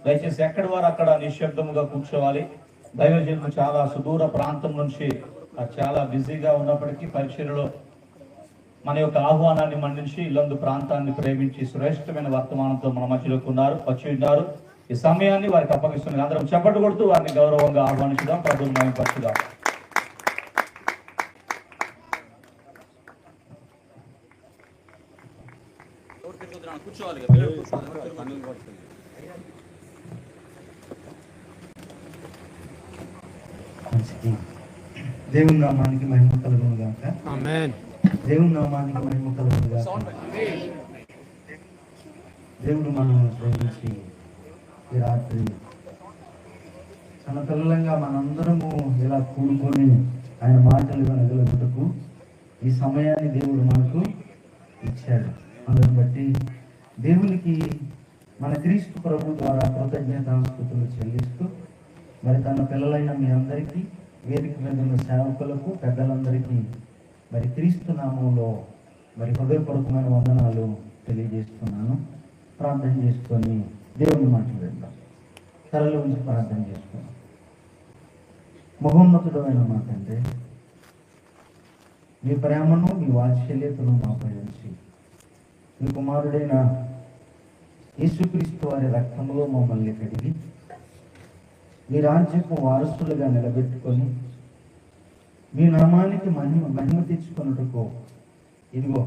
దయచేసి ఎక్కడి వారు అక్కడ నిశ్శబ్దముగా కూర్చోవాలి. దైవజనులు చాలా సుదూర ప్రాంతం నుంచి చాలా బిజీగా ఉన్నప్పటికీ పరిచర్యలో మన యొక్క ఆహ్వానాన్ని మన్నించి ఇల్లందు ప్రాంతాన్ని ప్రేమించి శ్రేష్టమైన వర్తమానంతో మన మధ్యలోకి వచ్చి ఉన్నారు. ఈ సమయాన్ని వారికి అప్పగిస్తున్నారు. అందరం చప్పట్లు కొడుతూ వారిని గౌరవంగా ఆహ్వానించుదాం, ప్రభువుని మహిమపరచుదాం. దేవుని నామానికి మహిమ కలుగును గాక. ఆమేన్. దేవుని నామానికి మహిమ కలుగును గాక. దేవుడు మనల్ని ప్రేమించి ఈ రాత్రి తన పిల్లలంగా మనందరము ఇలా కూడుకొని ఆయన మాటలు వినగలుగుటకు ఈ సమయాన్ని దేవుడు మనకు ఇచ్చాడు. అందుని బట్టి దేవునికి మన క్రీస్తు ప్రభు ద్వారా కృతజ్ఞతాస్తుతులు చెల్లిస్తూ మరి తన పిల్లలైన మీ అందరికీ, వేదిక మీద ఉన్న సేవకులకు, పెద్దలందరికీ మరి క్రీస్తు నామంలో మరి హృదయపూర్వకమైన వందనాలు తెలియజేస్తున్నాను. ప్రార్థన చేసుకొని దేవుని మాటలు విందాం. తలలో ఉంచి ప్రార్థన చేసుకున్నాం. మహోన్నతుడమైన మా తండ్రి, మీ ప్రేమను మీ వాత్సల్యతను మాపై ఉంచి మీ కుమారుడైన యేసుక్రీస్తు వారి రక్తంలో మమ్మల్ని కడిగి మీ రాజ్యపు వారసులుగా నిలబెట్టుకొని మీ నామానికి మహిమ తెచ్చుకున్నట్టుకో ఇదిగో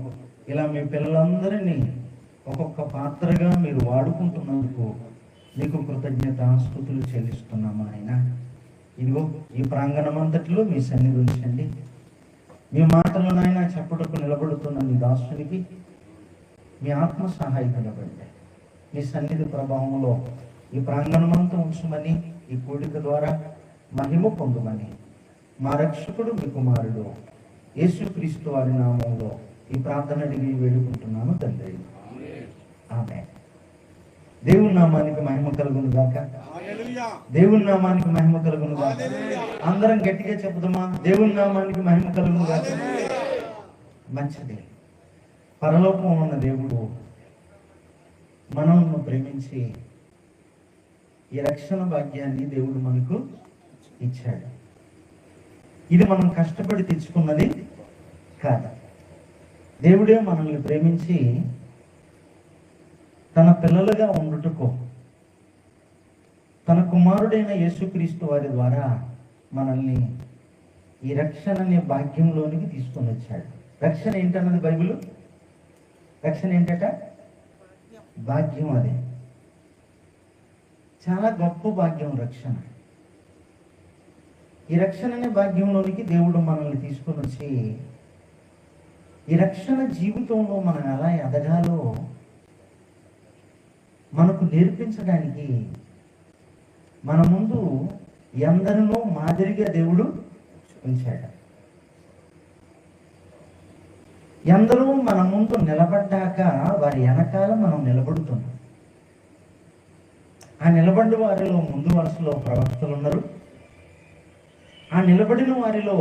ఇలా మీ పిల్లలందరినీ ఒక్కొక్క పాత్రగా మీరు వాడుకుంటున్నందుకు మీకు కృతజ్ఞతాస్తుతులు చెల్లిస్తున్నాము ఆయన. ఇదిగో ఈ ప్రాంగణం అంతటిలో మీ సన్నిధి ఉంచండి. మీ మాటలనైనా చెప్పుటకు నిలబడుతున్న మీ దాసునికి మీ ఆత్మ సహాయపడబడ్డాయి. మీ సన్నిధి ప్రభావంలో ఈ ప్రాంగణమంతా ఉంచమని, ఈ కూడిక ద్వారా మహిమ పొందమని మా రక్షకుడు మీ కుమారుడు యేసుక్రీస్తు వారి నామంలో ఈ ప్రార్థన అడిగి వేడుకుంటున్నాను తండ్రి. ఆమేన్. దేవుని నామానికి మహిమ కలుగును గాక. దేవుని నామానికి మహిమ కలుగును గాక. అందరం గట్టిగా చెప్పుదామా? దేవుని నామానికి మహిమ కలుగును గాక. మంచిది. పరలోకం ఉన్న దేవుడు మనల్ని ప్రేమించి ఈ రక్షణ భాగ్యాన్ని దేవుడు మనకు ఇచ్చాడు. ఇది మనం కష్టపడి తెచ్చుకున్నది కాదు. దేవుడే మనల్ని ప్రేమించి తన పిల్లలుగా ఉండుటకు తన కుమారుడైన యేసుక్రీస్తు వారి ద్వారా మనల్ని ఈ రక్షణ అనే భాగ్యంలోనికి తీసుకొని వచ్చాడు. రక్షణ ఏంటన్నది బైబిల్. రక్షణ ఏంటట? భాగ్యం. అదే చాలా గొప్ప భాగ్యం రక్షణ. ఈ రక్షణ అనే భాగ్యంలోనికి దేవుడు మనల్ని తీసుకొని వచ్చి ఈ రక్షణ జీవితంలో మనం ఎలా ఎదగాలో మనకు నేర్పించడానికి మన ముందు ఎందరినో మాదిరిగా దేవుడు ఉంచాడు. ఎందరూ మన ముందు నిలబడ్డాక వారి వెనకాల మనం నిలబడుతున్నాం. ఆ నిలబడిన వారిలో ముందు వరుసలో ప్రవక్తలు ఉన్నారు. ఆ నిలబడిన వారిలో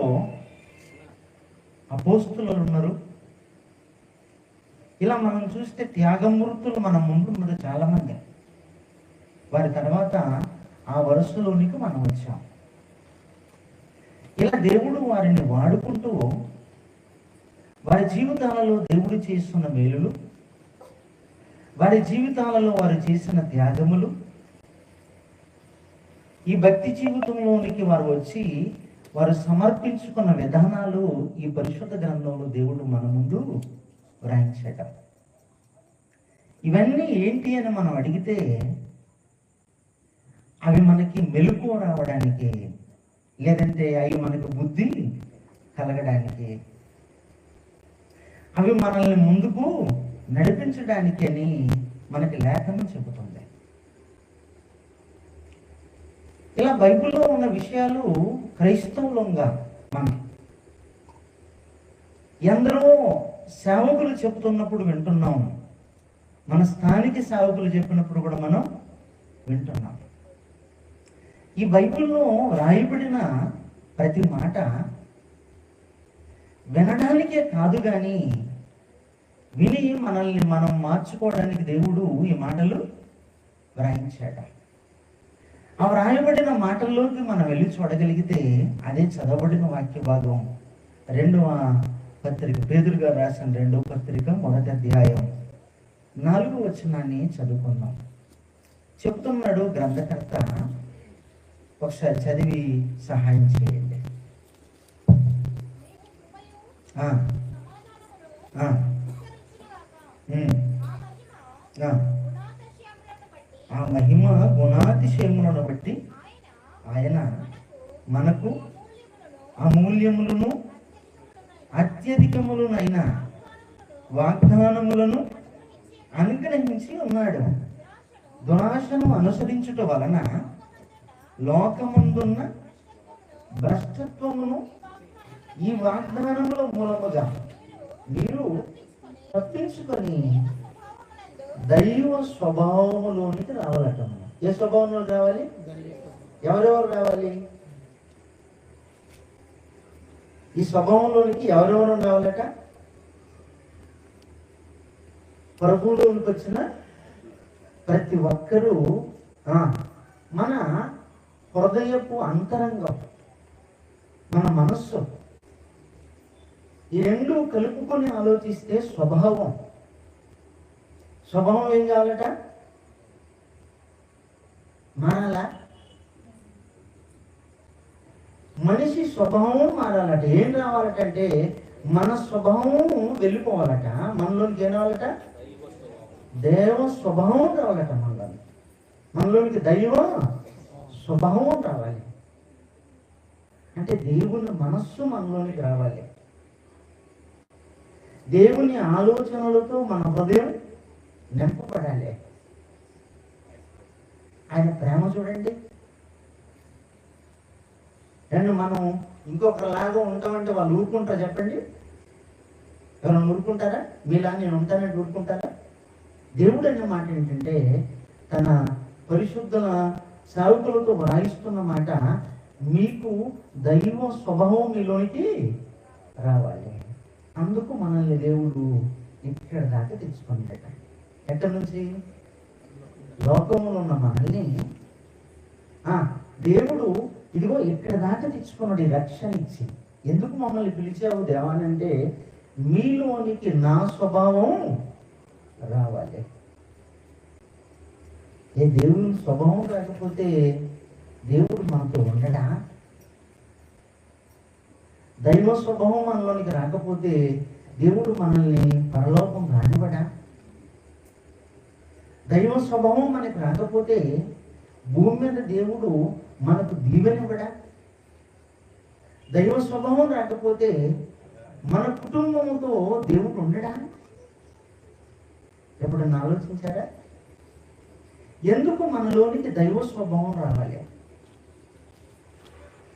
అపోస్తులు ఉన్నారు. ఇలా మనం చూస్తే త్యాగమూర్తులు మన ముందు ఉన్నారు చాలా మంది. వారి తర్వాత ఆ వరుసలోనికి మనం వచ్చాం. ఇలా దేవుడు వారిని వాడుకుంటూ వారి జీవితాలలో దేవుడు చేస్తున్న మేలులు, వారి జీవితాలలో వారు చేసిన త్యాగములు, ఈ భక్తి జీవితంలోనికి వారు వచ్చి వారు సమర్పించుకున్న విధానాలు ఈ పరిశుద్ధ గ్రంథంలో దేవుడు మన ముందు వ్రాయించటం. ఇవన్నీ ఏంటి అని మనం అడిగితే అవి మనకి మెలకువ రావడానికి, లేదంటే అవి మనకు బుద్ధి కలగడానికి, అవి మనల్ని ముందుకు నడిపించడానికి అని మనకి లేఖనం చెబుతుంది. ఇలా బైబిల్లో ఉన్న విషయాలు క్రైస్తవులంగా మనం ఎందరో సేవకులు చెబుతున్నప్పుడు వింటున్నాం. మన స్థానిక సేవకులు చెప్పినప్పుడు కూడా మనం వింటున్నాం. ఈ బైబిల్లో రాయబడిన ప్రతి మాట వినడానికే కాదు కానీ విని మనల్ని మనం మార్చుకోవడానికి దేవుడు ఈ మాటలు వ్రాయించాడు. ఆ వ్రాయబడిన మాటల్లోకి మనం వెళ్ళి చూడగలిగితే అదే చదవబడిన వాక్య భాగం 2వ పత్రిక, పేతురు గారు రాసిన 2వ పత్రిక 1వ అధ్యాయం 4వ వచనాన్ని చదువుకుందాం. చెప్తున్నాడు గ్రంథకర్త, ఒకసారి చదివి సహాయం చేయండి. ఆ మహిమ గుణాతిశయములను బట్టి ఆయన మనకు అమూల్యములను అత్యధికములనైన వాగ్దానములను అనుగ్రహించి ఉన్నాడు. దురాశను అనుసరించుట వలన లోకమందున్న భ్రష్టత్వమును ఈ వాగ్దానముల మూలముగా మీరు తప్పించుకొని దైవ స్వభావములోనికి రావాలట. ఏ స్వభావంలో రావాలి? ఎవరెవరు రావాలి? ఈ స్వభావంలోనికి ఎవరెవరు రావాలట? ప్రభువులోనికి వచ్చిన ప్రతి ఒక్కరూ మన హృదయపు అంతరంగం, మన మనస్సు, ఈ రెండు కలుపుకొని ఆలోచిస్తే స్వభావం ఏం కావాలట? మారాలా? మనిషి స్వభావం మారాలట. ఏం రావాలట అంటే మన స్వభావం వెళ్ళిపోవాలట. మనలోనికి ఏం రావాలట? దేవ స్వభావం రావాలట. మనలోనికి దైవ స్వభావం రావాలి. అంటే దేవుని మనస్సు మనలోనికి రావాలి. దేవుని ఆలోచనలతో మన హృదయం నింపబడాలి. ఆయన ప్రేమ చూడండి. మనం ఇంకొకలాగా ఉంటామంటే వాళ్ళు ఊరుకుంటారా? చెప్పండి, ఎవరైనా ఊరుకుంటారా? మీలా నేను ఉంటానంటే ఊరుకుంటారా? దేవుడు అనే మాట ఏంటంటే తన పరిశుద్ధ సేవకులతో వ్రాయిస్తున్న మాట, మీకు దైవ స్వభావం మీలోనికి రావాలి. అందుకు మనల్ని దేవుడు ఇక్కడ దాకా తెచ్చుకుంటాడు. ఎక్కడి నుంచి? లోకంలో ఉన్న మనల్ని దేవుడు ఇదిగో ఇక్కడ దాకా తెచ్చుకున్నాడు, రక్షణ ఇచ్చి. ఎందుకు మమ్మల్ని పిలిచావు దేవానంటే మీలోనికి నా స్వభావం రావాలి. ఏ దేవుని స్వభావం రాకపోతే దేవుడు మనతో ఉండడా? దైవ స్వభావం మనలోనికి రాకపోతే దేవుడు మనల్ని పరలోకం రానివ్వడా? దైవ స్వభావం మనకు రాకపోతే భూమి మీద దేవుడు మనకు దీవెనివ్వడా? దైవ స్వభావం రాకపోతే మన కుటుంబంతో దేవుడు ఉండడా? ఎప్పుడన్నా ఆలోచించారా? ఎందుకు మనలోనికి దైవ స్వభావం రావాలి?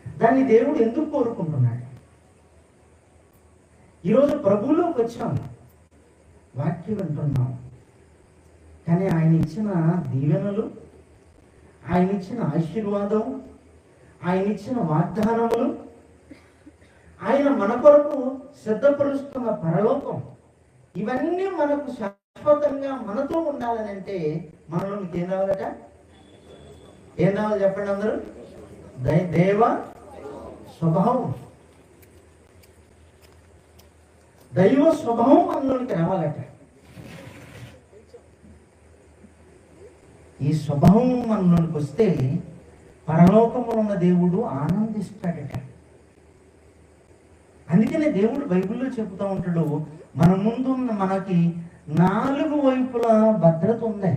దాన్ని దేవుడు ఎందుకు కోరుకుంటున్నాడు? ఈరోజు ప్రభువులోకి వచ్చాం, వాక్యం వింటున్నాం, కానీ ఆయన ఇచ్చిన దీవెనలు, ఆయన ఇచ్చిన ఆశీర్వాదం, ఆయన ఇచ్చిన వాగ్దానములు, ఆయన మన కొరకు సిద్ధపరుస్తున్న పరలోకం, ఇవన్నీ మనకు శాశ్వతంగా మనతో ఉండాలని అంటే మనలోనికి ఏం రావాలట? ఏం రావాలి చెప్పండి అందరూ? దేవ స్వభావం, దైవ స్వభావం మనలోనికి రావాలట. ఈ స్వభావం మనలోనికి వస్తే పరలోకములో ఉన్న దేవుడు ఆనందిస్తాడట. అందుకనే దేవుడు బైబిల్లో చెబుతూ ఉంటాడు, మన ముందు మనకి 4 వైపులా భద్రత ఉంది.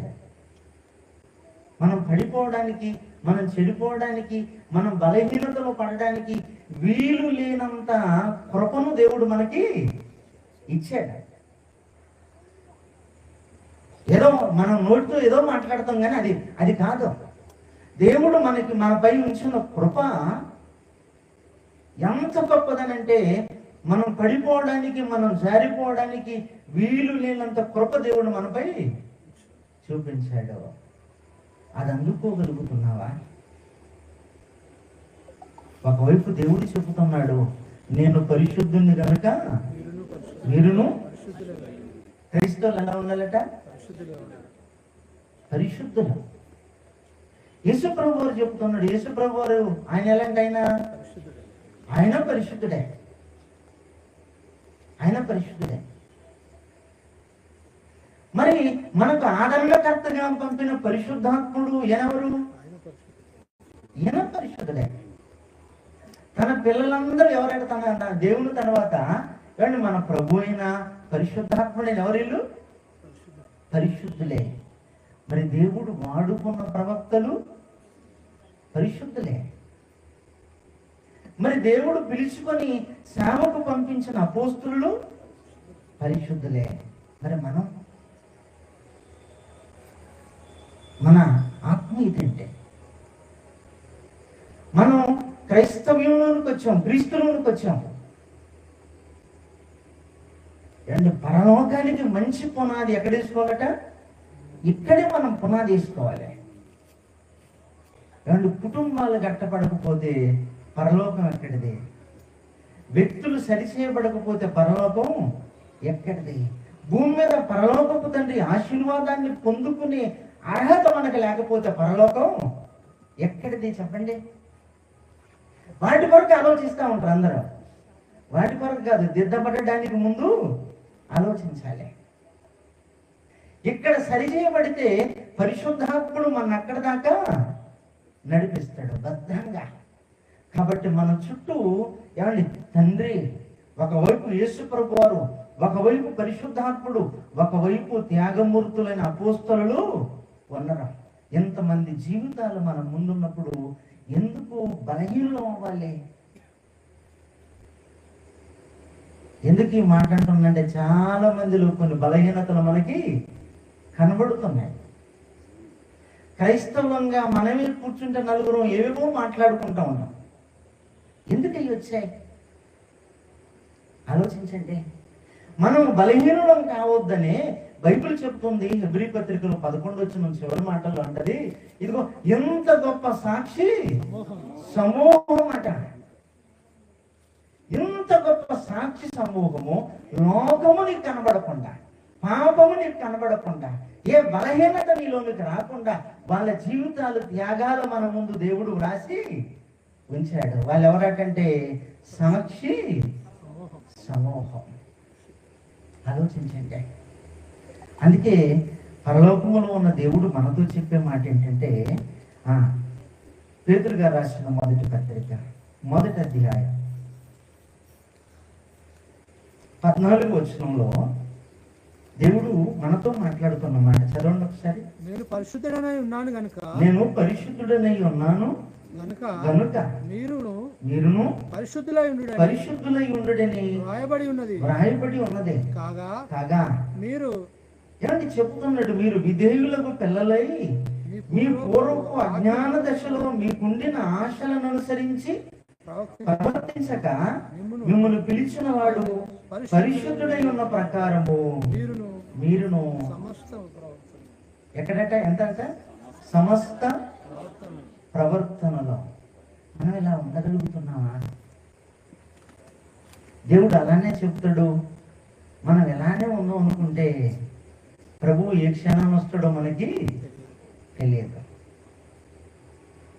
మనం పడిపోవడానికి, మనం చెడిపోవడానికి, మనం బలహీనతలో పడడానికి వీలు లేనంత కృపను దేవుడు మనకి ఇచ్చాడు. ఏదో మనం నోటితో ఏదో మాట్లాడతాం కానీ అది కాదు. దేవుడు మనపై ఉంచిన కృప ఎంత గొప్పదనంటే మనం పడిపోవడానికి, మనం జారిపోవడానికి వీలు లేనంత కృప దేవుడు మనపై చూపించాడు. అది అందుకోగలుగుతున్నావా? ఒకవైపు దేవుడు చెబుతున్నాడు, నేను పరిశుద్ధుని కనుక మీరును క్రైస్తవులు ఎలా ఉండాలట? పరిశుద్ధులు. యేసుప్రభు వారు చెప్తున్నాడు. యేసుప్రభు వారు ఆయన ఎలాంటి ఆయన పరిశుద్ధుడే. ఆయన పరిశుద్ధుడే. మరి మనకు ఆదరణకర్తగా పంపిన పరిశుద్ధాత్ముడు ఎవరు? ఈయన పరిశుద్ధుడే. తన పిల్లలందరూ ఎవరైనా తన దేవుని తర్వాత ఏమండి మన ప్రభు అయిన పరిశుద్ధాత్ముడైన ఎవరిల్లు పరిశుద్ధులే. మరి దేవుడు వాడుకున్న ప్రవక్తలు పరిశుద్ధులే. మరి దేవుడు పిలుచుకొని సేవకు పంపించిన అపోస్తులు పరిశుద్ధులే. మరి మన ఆత్మీయత ఏంటి? మనం క్రైస్తవ్యంలోనికి వచ్చాం, క్రీస్తులోనికి వచ్చాం. అండ్ పరలోకానికి మంచి పునాది ఎక్కడ వేసుకోవాలట? ఇక్కడే మనం పునాది వేసుకోవాలి. అండ్ కుటుంబాలు గట్టపడకపోతే పరలోకం ఎక్కడిది? వ్యక్తులు సరిచేయబడకపోతే పరలోకం ఎక్కడిది? భూమి మీద పరలోకపు తండ్రి ఆశీర్వాదాన్ని పొందుకునే అర్హత మనకు లేకపోతే పరలోకం ఎక్కడిది చెప్పండి? వాటి కొరకు ఆలోచిస్తూ ఉంటారు అందరూ. వాటి కొరకు కాదు, దిద్దపడడానికి ముందు ఆలోచించాలి. ఇక్కడ సరిచేయబడితే పరిశుద్ధాత్ముడు మన అక్కడ దాకా నడిపిస్తాడు భద్రంగా. కాబట్టి మన చుట్టూ ఏమండి తండ్రి, ఒకవైపు యేసు ప్రభు వారు, ఒకవైపు పరిశుద్ధాత్ముడు, ఒకవైపు త్యాగమూర్తులైన అపోస్తలులు ఉన్నారు. ఎంతమంది జీవితాలు మన ముందున్నప్పుడు ఎందుకు బలహీనం అవ్వాలి? ఎందుకు ఈ మాట అంటున్నాంటే చాలా మందిలో కొన్ని బలహీనతలు మనకి కనబడుతున్నాయి. క్రైస్తవంగా మనమే కూర్చుంటే నలుగురు ఏవేవో మాట్లాడుకుంటా ఉన్నాం. ఎందుకు అవి వచ్చాయి ఆలోచించండి. మనం బలహీనులం కావద్దని బైబిల్ చెప్తుంది. హెబ్రీ పత్రికలో 11 చివరి మాటల్లో అంటది, ఇదిగో ఎంత గొప్ప సాక్షి సమూహం అట. ఎంత గొప్ప సాక్షి సమూహము లోకము నీకు కనబడకుండా, పాపము నీకు కనబడకుండా, ఏ బలహీనత నీలోనికి రాకుండా వాళ్ళ జీవితాలు త్యాగాలు మన ముందు దేవుడు వ్రాసి ఉంచాడు. వాళ్ళు ఎవరకంటే సాక్షి సమూహం. ఆలోచించండి. అందుకే పరలోకములో ఉన్న దేవుడు మనతో చెప్పే మాట ఏంటంటే, పేతురు గారు రాసిన మొదటి పత్రిక 1వ అధ్యాయం 14వ వచనంలో దేవుడు మనతో మాట్లాడుతున్న మాట చదవండి ఒకసారి. నేను పరిశుద్ధుడనై ఉన్నాను గనుక గనుక మీరును పరిశుద్ధులై ఉండుడని వ్రాయబడి ఉన్నది కాగా మీరు ఏమండి చెప్తున్నాడు, మీరు విధేయులకు పిల్లలై మీ పూర్వపు అజ్ఞాన దశలో మీకుండిన ఆశలను అనుసరించి ప్రవర్తించక మిమ్మల్ని పిలిచిన వాడు పరిశుద్ధుడై ఉన్న ప్రకారము మీరును ఎక్కడట ఎంత అంట సమస్త ప్రవర్తనలో మనం ఇలా ఉండగలుగుతున్నామా? దేవుడు అలానే చెప్తాడు. మనం ఎలానే ఉన్నాం అనుకుంటే ప్రభువు ఏ క్షణాన్ని వస్తాడో మనకి తెలియదు.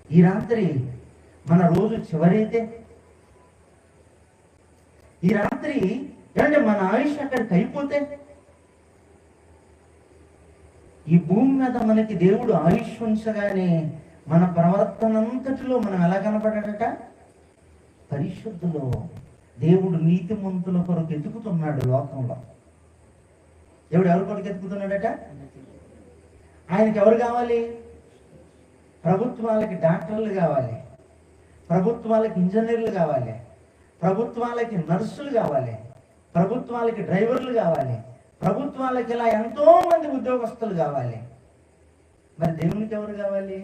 ఈ రాత్రి మన రోజు చివరైతే, ఈ రాత్రి అంటే మన ఆయుష్ అక్కడికి అయిపోతే, ఈ భూమి మీద మనకి దేవుడు ఆయుష్ ఉంచగానే మన ప్రవర్తన అంతటిలో మనం ఎలా కనపడ్డాడట? పరిశుద్ధులో. దేవుడు నీతిమంతుల కొరకు ఎతుకుతున్నాడు లోకంలో. దేవుడు ఎవరి కొరకు ఎతుకుతున్నాడట? ఆయనకి ఎవరు కావాలి? ప్రభుత్వాలకి డాక్టర్లు కావాలి, ప్రభుత్వాలకి ఇంజనీర్లు కావాలి, ప్రభుత్వాలకి నర్సులు కావాలి, ప్రభుత్వాలకి డ్రైవర్లు కావాలి, ప్రభుత్వాలకి ఇలా ఎంతో మంది ఉద్యోగస్తులు కావాలి. మరి దేవునికి ఎవరు కావాలి?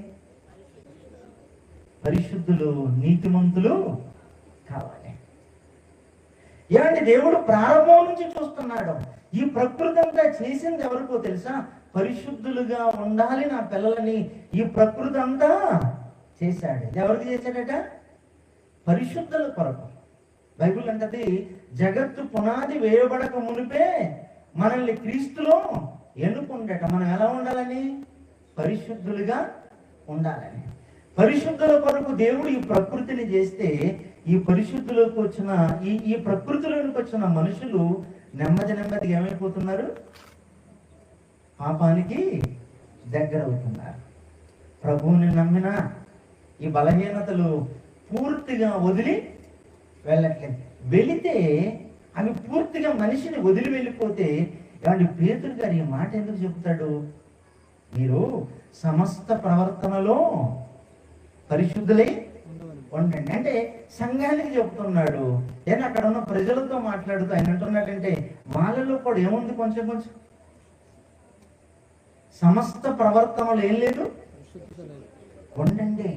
పరిశుద్ధులు, నీతిమంతులు కావాలి. ఏమంటే దేవుడు ప్రారంభం నుంచి చూస్తున్నాడు. ఈ ప్రకృతి అంతా చేసింది ఎవరికో తెలుసా? పరిశుద్ధులుగా ఉండాలి నా పిల్లలని ఈ ప్రకృతి అంతా చేశాడు. ఎవరికి చేశాడట? పరిశుద్ధుల కొరకు. బైబిల్ అంటది, జగత్తు పునాది వేయబడక మునిపే మనల్ని క్రీస్తులో ఎన్నుకుండట. మనం ఎలా ఉండాలని? పరిశుద్ధులుగా ఉండాలని. పరిశుద్ధుల కొరకు దేవుడు ఈ ప్రకృతిని చేస్తే ఈ పరిశుద్ధులకు వచ్చిన ఈ ప్రకృతిలోనికి వచ్చిన మనుషులు నెమ్మదిగా ఏమైపోతున్నారు? పాపానికి దగ్గర అవుతున్నారు. ప్రభువుని నమ్మిన ఈ బలహీనతలు పూర్తిగా వదిలి వెళ్ళట్లేదు. వెళితే అవి పూర్తిగా మనిషిని వదిలి వెళ్ళిపోతే ఏమంటే పేతురు గారు ఈ మాట ఎందుకు చెబుతాడు? మీరు సమస్త ప్రవర్తనలో పరిశుద్ధులై ఉండండి అంటే సంఘానికి చెప్తున్నాడు. నేను అక్కడ ఉన్న ప్రజలతో మాట్లాడుతూ ఆయన అంటున్నాడంటే వాళ్ళలో కూడా ఏముంది? కొంచెం సమస్త ప్రవర్తనలు ఏం లేదు, ఉండండి.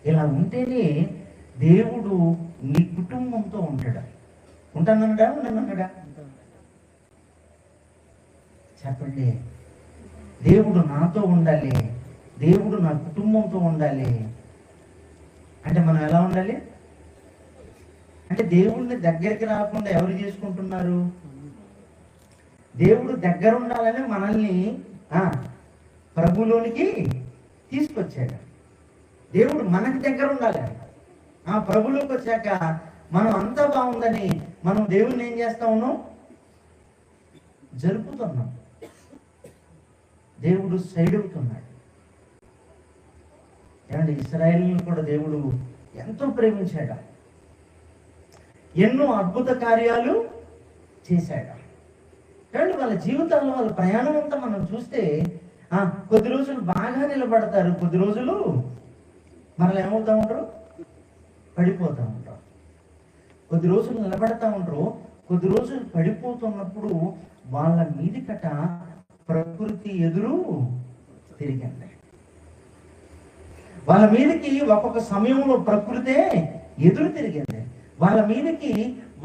ఇలా ఉంటేనే దేవుడు నీ కుటుంబంతో ఉంటాడా? ఉండనన్నాడా? చెప్పండి. దేవుడు నాతో ఉండాలి, దేవుడు నా కుటుంబంతో ఉండాలి అంటే మనం ఎలా ఉండాలి? అంటే దేవుడిని దగ్గరికి రాకుండా ఎవరు చేసుకుంటున్నారు? దేవుడు దగ్గర ఉండాలని మనల్ని ప్రభులోనికి తీసుకొచ్చాడు. దేవుడు మనకి దగ్గర ఉండాలి. ప్రభులోకి వచ్చాక మనం అంతా బాగుందని మనం దేవుడిని ఏం చేస్తా ఉన్నాం? జరుపుతున్నాం. దేవుడు సైడ్ అవుతున్నాడు. ఏమంటే ఇశ్రాయేలును కూడా దేవుడు ఎంతో ప్రేమించాడు, ఎన్నో అద్భుత కార్యాలు చేశాడు. ఏమంటే వాళ్ళ జీవితాల్లో వాళ్ళ ప్రయాణం అంతా మనం చూస్తే కొద్ది రోజులు బాగా నిలబడతారు, కొద్ది రోజులు మరలా ఏమవుతా ఉంటారు? పడిపోతూ ఉంటారు. కొద్ది రోజులు నిలబడతా ఉంటారు, కొద్ది రోజులు పడిపోతున్నప్పుడు వాళ్ళ మీదికట ప్రకృతి ఎదురు తిరిగింది. వాళ్ళ మీదకి ఒక్కొక్క సమయంలో ప్రకృతే ఎదురు తిరిగింది. వాళ్ళ మీదకి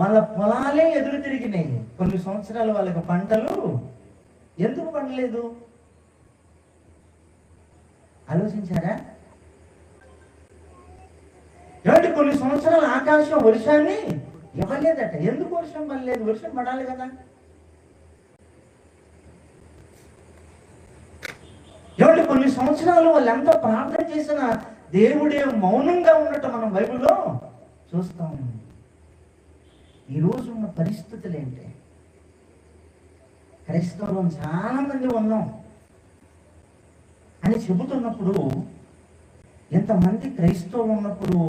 వాళ్ళ పొలాలే ఎదురు తిరిగినాయి. కొన్ని సంవత్సరాలు వాళ్ళకి పంటలు ఎందుకు పండలేదు? ఆలోచించారా? ఏమిటి కొన్ని సంవత్సరాలు ఆకాశం వర్షాన్ని ఇవ్వలేదట. ఎందుకు వర్షం పడలేదు? వర్షం పడాలి కదా. ఏమిటి కొన్ని సంవత్సరాలు వాళ్ళు ఎంతో ప్రార్థన చేసిన దేవుడే మౌనంగా ఉన్నట్టు మనం బైబిల్లో చూస్తాం. ఈరోజు ఉన్న పరిస్థితులు ఏంటి? క్రైస్తవులు చాలా మంది ఉన్నాం అని చెబుతున్నప్పుడు, ఎంతమంది క్రైస్తవులు ఉన్నప్పుడు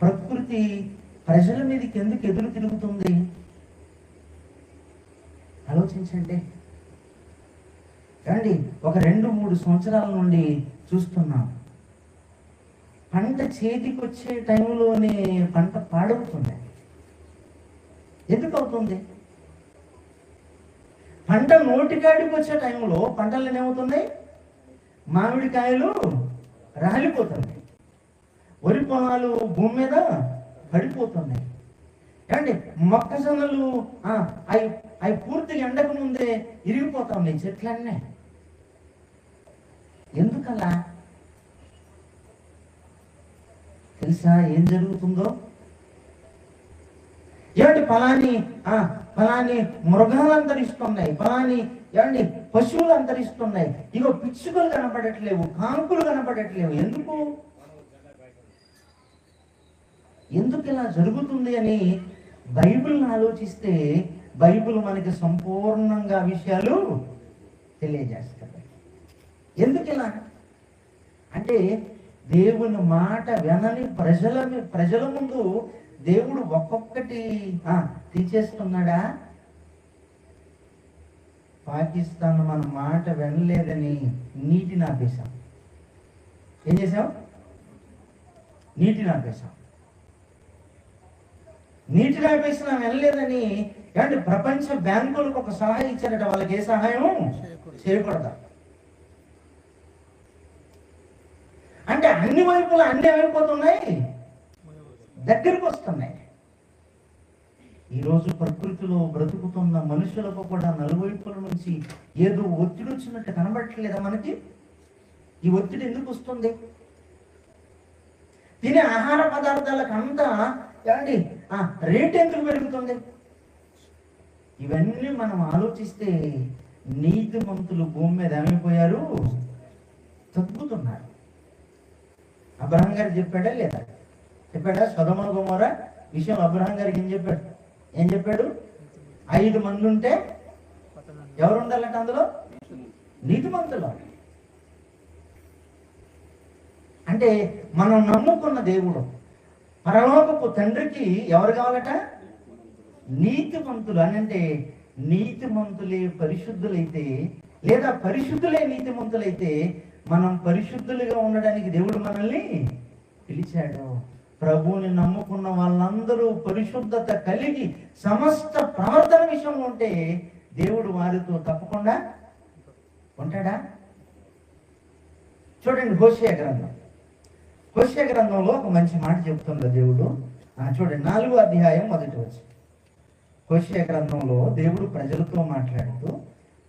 ప్రకృతి ప్రజల మీదకి ఎందుకు ఎదురు తిరుగుతుంది? ఆలోచించండి. రండి, ఒక 2-3 సంవత్సరాల నుండి చూస్తున్నాం. పంట చేతికి వచ్చే టైంలోనే పంట పాడవుతుంది. ఎందుకు అవుతుంది? పంట నోటికాడికి వచ్చే టైంలో పంటలు ఏమవుతున్నాయి? మామిడికాయలు రాలిపోతున్నాయి, వరి పొలాలు భూమి మీద పడిపోతున్నాయి. ఏమంటే మొక్కజొన్నలు అవి పూర్తిగా ఎండకు ముందే ఇరిగిపోతా ఉన్నాయి చెట్లన్నీ. ఎందుకలా తెలుసా? ఏం జరుగుతుందో? ఏమంటే ఫలాని మృగాలు అంతరిస్తున్నాయి, ఏమండి పశువులు అంతరిస్తున్నాయి. ఇగో పిచ్చుకలు కనపడట్లేవు, కాంకులు కనపడట్లేవు. ఎందుకు ఇలా జరుగుతుంది అని బైబిల్ని ఆలోచిస్తే బైబిల్ మనకి సంపూర్ణంగా విషయాలు తెలియజేస్తుంది. ఎందుకు ఇలా అంటే దేవుని మాట వినని ప్రజల ముందు దేవుడు ఒక్కొక్కటి తీసేస్తున్నాడా? పాకిస్తాన్ మన మాట వినలేదని నీటిని ఆపేశాం. ఏం చేసాం? నీటిని ఆపేశాం. నీటిని ఆపేసినా వినలేదని ఏమంటే ప్రపంచ బ్యాంకులకు ఒక సలహా ఇచ్చారట. వాళ్ళకి ఏ సహాయం చేయకూడదు అంటే అన్ని వైపులా అన్ని ఏమైపోతున్నాయి? దగ్గరికి వస్తున్నాయి. ఈరోజు ప్రకృతిలో బ్రతుకుతున్న మనుషులకు కూడా నలువైపుల నుంచి ఏదో ఒత్తిడి వచ్చినట్టు కనబడట్లేదా మనకి? ఈ ఒత్తిడి ఎందుకు వస్తుంది? తినే ఆహార పదార్థాలకు అంతా ఏమండి రేట్ ఎందుకు పెరుగుతుంది? ఇవన్నీ మనం ఆలోచిస్తే నీతిమంతులు భూమి మీద ఏమైపోయారు? తగ్గుతున్నారు. అబ్రహాం గారు చెప్పాడా లేదా? చెప్పాడా? సొదొమ గొమొర్రా విషయం అబ్రహాం గారికి ఏం చెప్పాడు? 5 మంది ఉంటే ఎవరు ఉండాలంటే అందులో? నీతిమంతులు. అంటే మనం నమ్ముకున్న దేవుడు పరలోకపు తండ్రికి ఎవరు కావాలట? నీతిమంతులు. అని అంటే నీతిమంతులే పరిశుద్ధులైతే, లేదా పరిశుద్ధులే నీతిమంతులైతే, మనం పరిశుద్ధులుగా ఉండడానికి దేవుడు మనల్ని పిలిచాడు. ప్రభువుని నమ్ముకున్న వాళ్ళందరూ పరిశుద్ధత కలిగి సమస్త ప్రవర్తన విషయంలో ఉంటే దేవుడు వారితో తప్పకుండా ఉంటాడా? చూడండి, హోషేయ గ్రంథంలో ఒక మంచి మాట చెప్తుండ్రు దేవుడు. చూడండి, 4వ అధ్యాయం 1వ వచనం. హోషేయ గ్రంథంలో దేవుడు ప్రజలతో మాట్లాడుతూ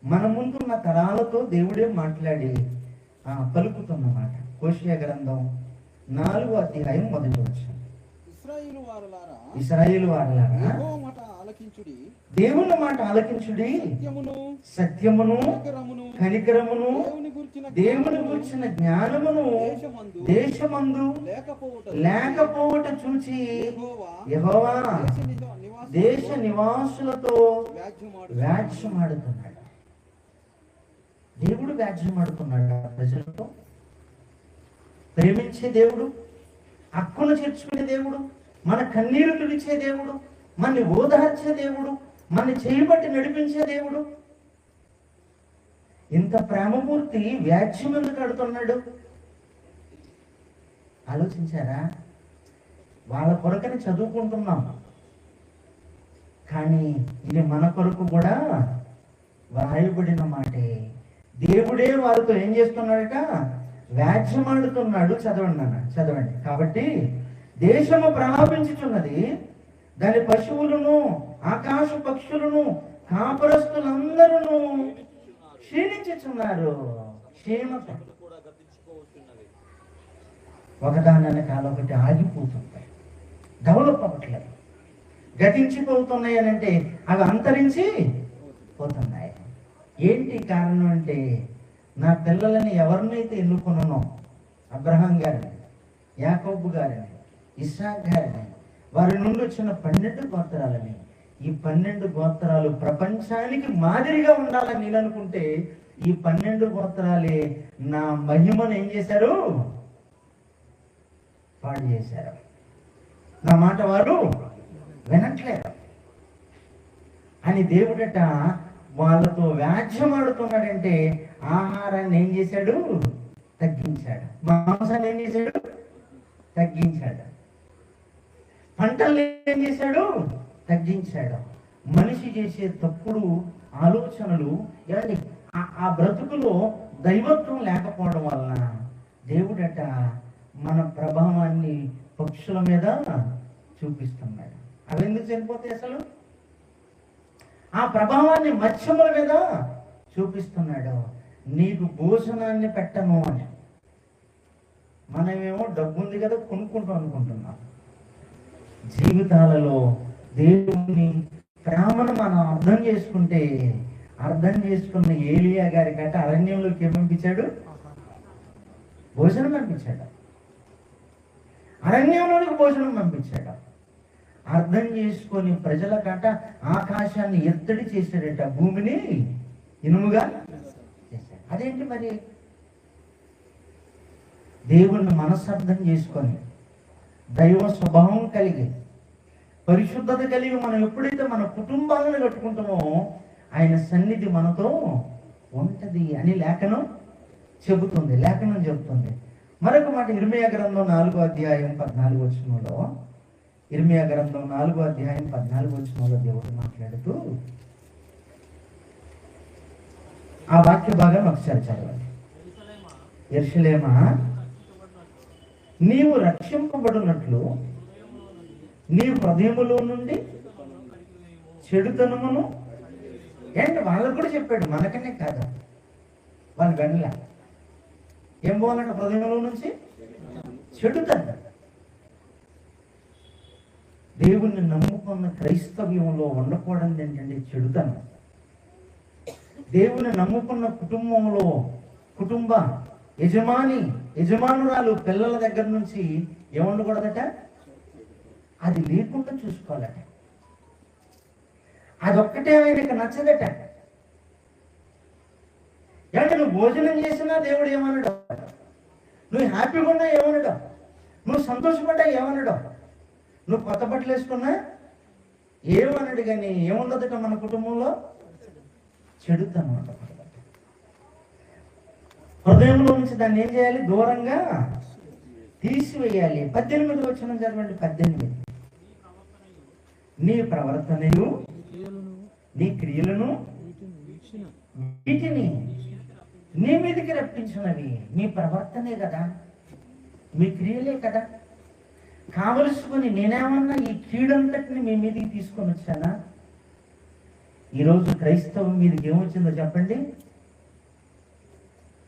మన ముందున్న తరాలతో దేవుడే మాట్లాడి పలుకుతున్నమాట. హోషేయ గ్రంథం 4వ అధ్యాయం 1వ వచనం. ఇశ్రాయేలు వారలారా దేవుని మాట ఆలకించుడి, సత్యమును కనికరమును దేవుని గురించిన జ్ఞానమును దేశమందు లేకపోవట చూచి యెహోవా దేశ నివాసులతో వ్యాజ్యమాడుతున్నాడు. దేవుడు వ్యాజ్యమాడుతున్నాడు ప్రజలతో. ప్రేమించే దేవుడు, హక్కును చేర్చుకునే దేవుడు, మన కన్నీరు తుడిచే దేవుడు, మనని ఓదార్చే దేవుడు, మనని చేయబట్టి నడిపించే దేవుడు. ఇంత ప్రేమమూర్తి వ్యాజ్యం ఎందుకు ఆడుతున్నాడు? ఆలోచించారా? వాళ్ళ కొరకని చదువుకుంటున్నాం, కానీ ఇది మన కొరకు కూడా వ్రాయబడిన మాటే. దేవుడే వారితో ఏం చేస్తున్నాడట? వ్యాజ్యమాడుతున్నాడు. చదవండి. కాబట్టి దేశము ప్రలాపించుచున్నది, దాని పశువులను ఆకాశ పక్షులను కాపురస్తులందరూ క్షీణించుచున్నారు. క్షీణత ఒకదాని వెనకాల ఒకటి ఆగిపోతుంటాయి, డెవలప్ అవ్వట్లేదు, గతించిపోతున్నాయి. అని అంటే అవి అంతరించి పోతున్నాయి. ఏంటి కారణం అంటే, నా పిల్లలని ఎవరినైతే ఎన్నుకున్నానో, అబ్రహాం గారిని, యాకోబు గారిని, ఇస్సాక్ గారిని, వారి నుండి వచ్చిన 12 గోత్రాలని, ఈ 12 గోత్రాలు ప్రపంచానికి మాదిరిగా ఉండాలని నేను అనుకుంటే, ఈ 12 గోత్రాలే నా మహిమను ఏం చేశారు? పాడు చేశారు. నా మాట వారు వినట్లేరు అని దేవుడట వాళ్ళతో వ్యాజ్యమాడుతున్నాడంటే, ఆహారాన్ని ఏం చేశాడు? తగ్గించాడు. మాంసాన్ని ఏం చేశాడు? తగ్గించాడు. పంటలు ఏం చేశాడు? తగ్గించాడు. మనిషి చేసే తప్పుడు ఆలోచనలు ఏమండి, ఆ బ్రతుకులో దైవత్వం లేకపోవడం వలన దేవుడట మన ప్రభావాన్ని పక్షుల మీద చూపిస్తున్నాడు. అవి ఎందుకు చనిపోతాయి అసలు? ఆ ప్రభావాన్ని మత్స్యముల మీద చూపిస్తున్నాడు. నీకు భోజనాన్ని పెట్టను అని. మనమేమో డబ్బు ఉంది కదా కొనుక్కుంటాం అనుకుంటున్నాం. జీవితాలలో దేవుని ప్రేమను మనం అర్థం చేసుకున్న ఏలియా గారి గట అరణ్యంలోకి ఏం పంపించాడు? భోజనం పంపించాడు. అరణ్యంలోనికి భోజనం పంపించాడు. అర్థం చేసుకొని ప్రజల గట ఆకాశాన్ని ఎత్తడి చేశాడట, భూమిని ఇనుముగా చేశాడు. అదేంటి మరి? దేవుణ్ణి మనస్సార్థం చేసుకొని దైవ స్వభావం కలిగి పరిశుద్ధత కలిగి మనం ఎప్పుడైతే మన కుటుంబాలను కట్టుకుంటామో ఆయన సన్నిధి మనతో ఉంటది అని లేఖనం చెబుతుంది. మరొక మాట ఇర్మీయా గ్రంథం 4వ అధ్యాయం 14వ వచనంలో, ఇర్మీయా గ్రంథం 4వ అధ్యాయం 14వ వచనంలో దేవుడు మాట్లాడుతూ ఆ వాక్య భాగాన్ని ఒకసారి చదవండి. యెరూషలేమా, నీవు రక్షింపబడినట్లు నీ హృదయములో నుండి చెడుతనమును, ఏంటి వాళ్ళకు కూడా చెప్పాడు, మనకనే కాదు, వాళ్ళు గనిలా ఏం పోవాలంటే హృదయంలో నుంచి చెడుతనం. దేవుణ్ణి నమ్ముకున్న క్రైస్తవ్యంలో ఉండకూడదు ఏంటంటే చెడుతనం. దేవుని నమ్ముకున్న కుటుంబంలో కుటుంబ యజమానురాలు పిల్లల దగ్గర నుంచి ఏముండకూడదట, అది లేకుండా చూసుకోవాలట. అదొక్కటే ఆయనకు నచ్చదట. అంటే నువ్వు భోజనం చేసినా దేవుడు ఏమనడు, నువ్వు హ్యాపీగా ఉన్నా ఏమనడు, నువ్వు సంతోషపడ్డా ఏమనడు, నువ్వు కొత్త బట్టలు వేసుకున్నా ఏమనడు. కానీ ఏముండదట మన కుటుంబంలో, చెడుతనం అంట. హృదయంలో నుంచి దాన్ని ఏం చేయాలి, దూరంగా తీసివేయాలి. 18 వచనం చదవండి. 18 నీ ప్రవర్తనయు నీ క్రియలను వీటిని నీ మీదకి రప్పించినవి. మీ ప్రవర్తనే కదా, మీ క్రియలే కదా. కావలసుకొని నేనేమన్నా ఈ కీడంతటిని మీ మీదకి తీసుకొని వచ్చానా? ఈరోజు క్రైస్తవం మీదకి ఏమొచ్చిందో చెప్పండి.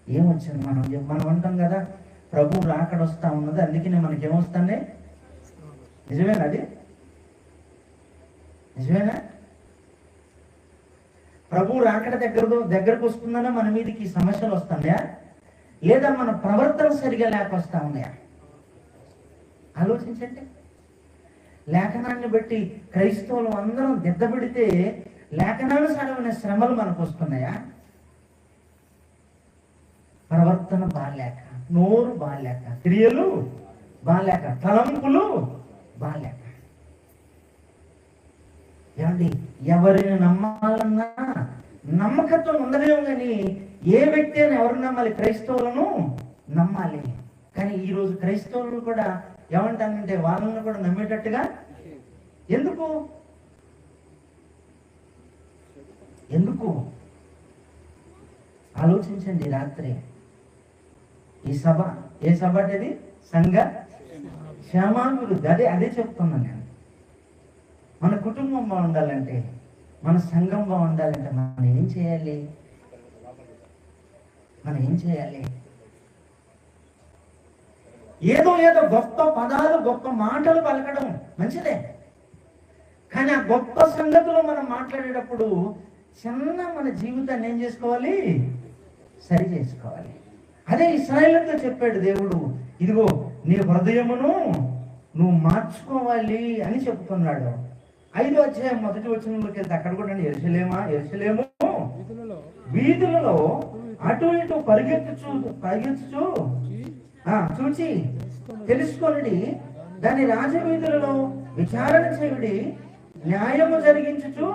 ఏమొచ్చింది? మనం అంటాం కదా, ప్రభు రాకడ వస్తా ఉన్నది, అందుకనే మనకి ఏమొస్తానే. నిజమేనా? అది నిజమేనా? ప్రభు రాకడ దగ్గరకు వస్తుందనే మన మీదకి సమస్యలు వస్తున్నాయా, లేదా మన ప్రవర్తన సరిగా లేక వస్తా ఉన్నాయా? ఆలోచించండి. లేఖనాన్ని బట్టి క్రైస్తవులు అందరం దిద్దబడితే లేఖనానుసారమైన శ్రమలు మనకు వస్తున్నాయా? ప్రవర్తన బాలేక, నోరు బాలేక, క్రియలు బాలేక, తలంపులు బాలేక. ఏమండి, ఎవరిని నమ్మాలన్నా నమ్మకత్వం ఉండలేము. కానీ ఏ వ్యక్తి అని ఎవరు నమ్మాలి? క్రైస్తవులను నమ్మాలి. కానీ ఈరోజు క్రైస్తవులను కూడా ఏమంటానంటే వాళ్ళని కూడా నమ్మేటట్టుగా ఎందుకు ఆలోచించండి. రాత్రి ఈ సభ, ఏ సభ అంటే సంఘ క్షేమాభివృద్ధి. అదే చెప్తున్నాను నేను. మన కుటుంబం బాగుండాలంటే, మన సంఘం బాగుండాలంటే మనం ఏం చేయాలి? ఏదో గొప్ప పదాలు, గొప్ప మాటలు పలకడం మంచిదే. కానీ ఆ గొప్ప సంగతులు మనం మాట్లాడేటప్పుడు చిన్న మన జీవితాన్ని ఏం చేసుకోవాలి? సరి చేసుకోవాలి. అదే ఇశ్రాయేలుతో చెప్పాడు దేవుడు, ఇదిగో నీ హృదయమును నువ్వు మార్చుకోవాలి అని చెప్తున్నాడు. 5వ అధ్యాయం 1వ వచనంలోకి వెళ్తే అక్కడ కూడా యెరూషలేము వీధులలో అటు ఇటు పరిగెత్తుచు చూచి తెలుసుకొనుడి, దాని రాజవీధులలో విచారణ చేయుడి, న్యాయము జరిగించుచు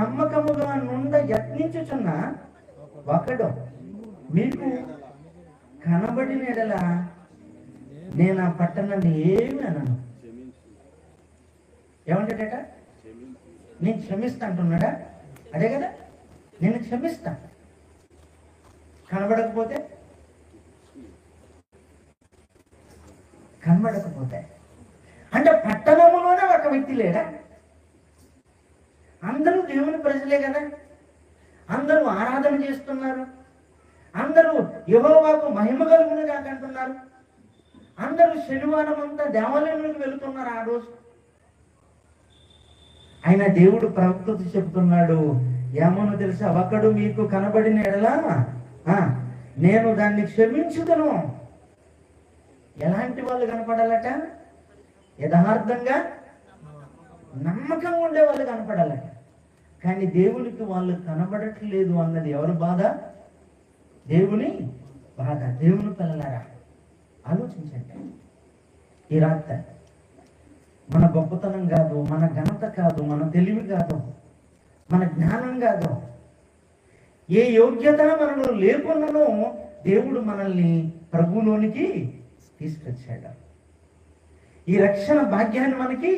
నమ్మకముగా నుండ యత్నించుచున్న ఒకడు మీకు కనబడిన ఎడల నేను ఆ పట్టణాన్ని ఏమి అనను. ఏమంటాడట? నేను క్షమిస్తా అంటున్నాడా? అదే కదా, నేను క్షమిస్తా. కనబడకపోతే అంటే పట్టణములోనే ఒక వ్యక్తి లేడా? అందరూ దేవుని ప్రజలే కదా, అందరూ ఆరాధన చేస్తున్నారు, అందరూ యెహోవాకు మహిమ కలుగును గాక అంటున్నారు, అందరూ శనివారం అంతా దేవాలయంలోకి వెళుతున్నారు ఆ రోజు. అయినా దేవుడు ప్రవక్తతో చెబుతున్నాడు, ఏమో తెలుసా, ఒకడు మీకు కనబడిన ఎడలా నేను దాన్ని క్షమించుదను. ఎలాంటి వాళ్ళు కనపడాలట? యథార్థంగా నమ్మకంగా ఉండే వాళ్ళు కనపడాలట. కానీ దేవునికి వాళ్ళు కనబడట్లేదు అన్నది ఎవరి బాధ? దేవుని బాధ. దేవుని పిల్లలారా ఆలోచించండి. ఈ రాత్రి మన గొప్పతనం కాదు, మన ఘనత కాదు, మన తెలివి కాదు, మన జ్ఞానం కాదు, ఏ యోగ్యత మనలో లేకున్నానో దేవుడు మనల్ని ప్రభువులోనికి తీసుకొచ్చాడు. ఈ రక్షణ భాగ్యాన్ని మనకి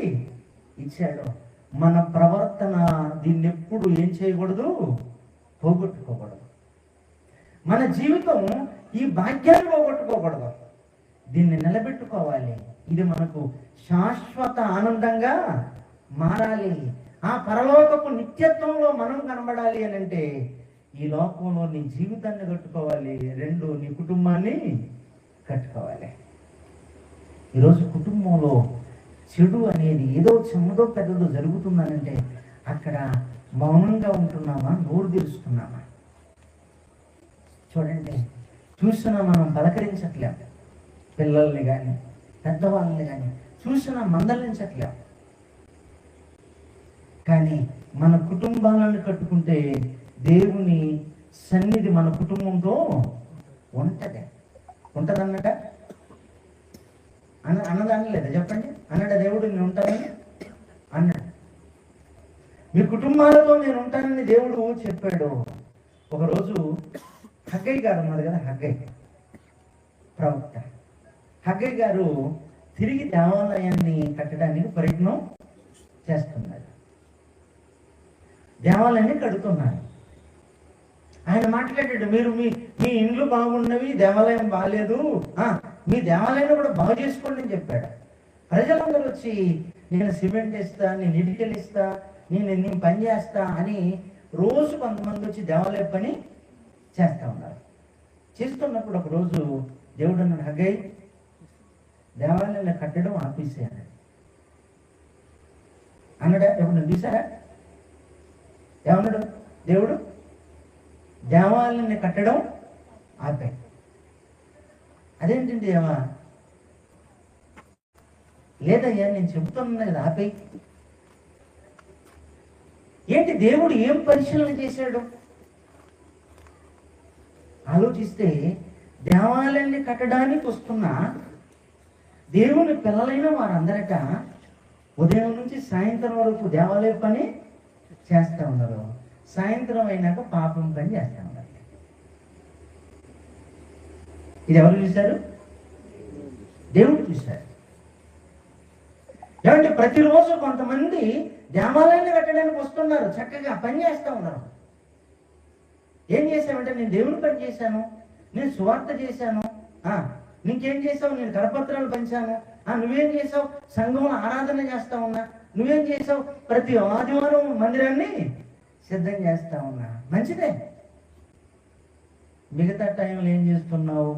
ఇచ్చాడు. మన ప్రవర్తన దీన్ని ఎప్పుడు ఏం చేయకూడదు? పోగొట్టుకోకూడదు. మన జీవితం ఈ భాగ్యాన్ని పోగొట్టుకోకూడదు, దీన్ని నిలబెట్టుకోవాలి. ఇది మనకు శాశ్వత ఆనందంగా మారాలి. ఆ పరలోకపు నిత్యత్వంలో మనం కనబడాలి అని అంటే ఈ లోకంలో నీ జీవితాన్ని కట్టుకోవాలి, 2 నీ కుటుంబాన్ని కట్టుకోవాలి. ఈరోజు కుటుంబంలో చెడు అనేది ఏదో చిన్నదో పెద్దదో జరుగుతుందనంటే అక్కడ మౌనంగా ఉంటున్నామా, నోరు తెరుస్తున్నామా? చూడండి, చూసినా మనం పలకరించట్లేం. పిల్లల్ని కానీ పెద్దవాళ్ళని కానీ చూసినా మందలించట్లేం. కానీ మన కుటుంబాలను కట్టుకుంటే దేవుని సన్నిధి మన కుటుంబంతో ఉంటదన్నట. అన్నదాన్ని లేదా చెప్పండి? అన్నాడు దేవుడు, నేను ఉంటానని అన్నాడు. మీ కుటుంబాలతో నేను ఉంటానని దేవుడు చెప్పాడు. ఒకరోజు హగ్గయ్య గారు ఉన్నారు కదా, హగ్గయ్య ప్రవక్త. హగ్గయ్య గారు తిరిగి దేవాలయాన్ని కట్టడానికి ప్రయత్నం చేస్తున్నారు. దేవాలయాన్ని కడుతున్నారు. ఆయన మాట్లాడాడు, మీరు మీ మీ ఇండ్లు బాగున్నవి, దేవాలయం బాగాలేదు, మీ దేవాలయాన్ని కూడా బాగు చేసుకోండి అని చెప్పాడు. ప్రజలందరూ వచ్చి నేను సిమెంట్ ఇస్తా, నేను ఇటుకలు ఇస్తా, నేను పని చేస్తా అని రోజు కొంతమంది వచ్చి దేవాలయ పని చేస్తూ ఉన్నారు. చేస్తున్నప్పుడు ఒకరోజు దేవుడు అన్నాడు, హగ్గయ్య దేవాలయాన్ని కట్టడం ఆపేసే అన్నాడా? ఎప్పుడు చూసారా? ఏమన్నాడు దేవుడు? దేవాలయాన్ని కట్టడం ఆపాయి. అదేంటండి ఏమా? లేదయ్యా, నేను చెబుతున్నా కదా, ఆపాయి. ఏంటి దేవుడు ఏం పరిశీలన చేశాడు? ఆలోచిస్తే దేవాలయాన్ని కట్టడానికి వస్తున్న దేవుని పిల్లలైన వారందరట ఉదయం నుంచి సాయంత్రం వరకు దేవాలయ పని చేస్తూ ఉన్నారు. సాయంత్రం అయినాక పాపం పని చేస్తూ ఉన్నారు. ఇది ఎవరు చూశారు? దేవుడు చూశారు. ఏమంటే ప్రతిరోజు కొంతమంది దేవాలయాన్ని కట్టడానికి వస్తున్నారు, చక్కగా పని చేస్తూ ఉన్నారు. ఏం చేశామంటే, నేను దేవుని పని చేశాను, నేను సువార్త చేశాను, నీకేం చేసావు? నేను కరపత్రాలు పంచాను. నువ్వేం చేసావు? సంఘంలో ఆరాధన చేస్తా ఉన్నా. నువ్వేం చేసావు? ప్రతి ఆదివారం మందిరాన్ని సిద్ధం చేస్తా ఉన్నా. మంచిదే. మిగతా టైంలో ఏం చేస్తున్నావు?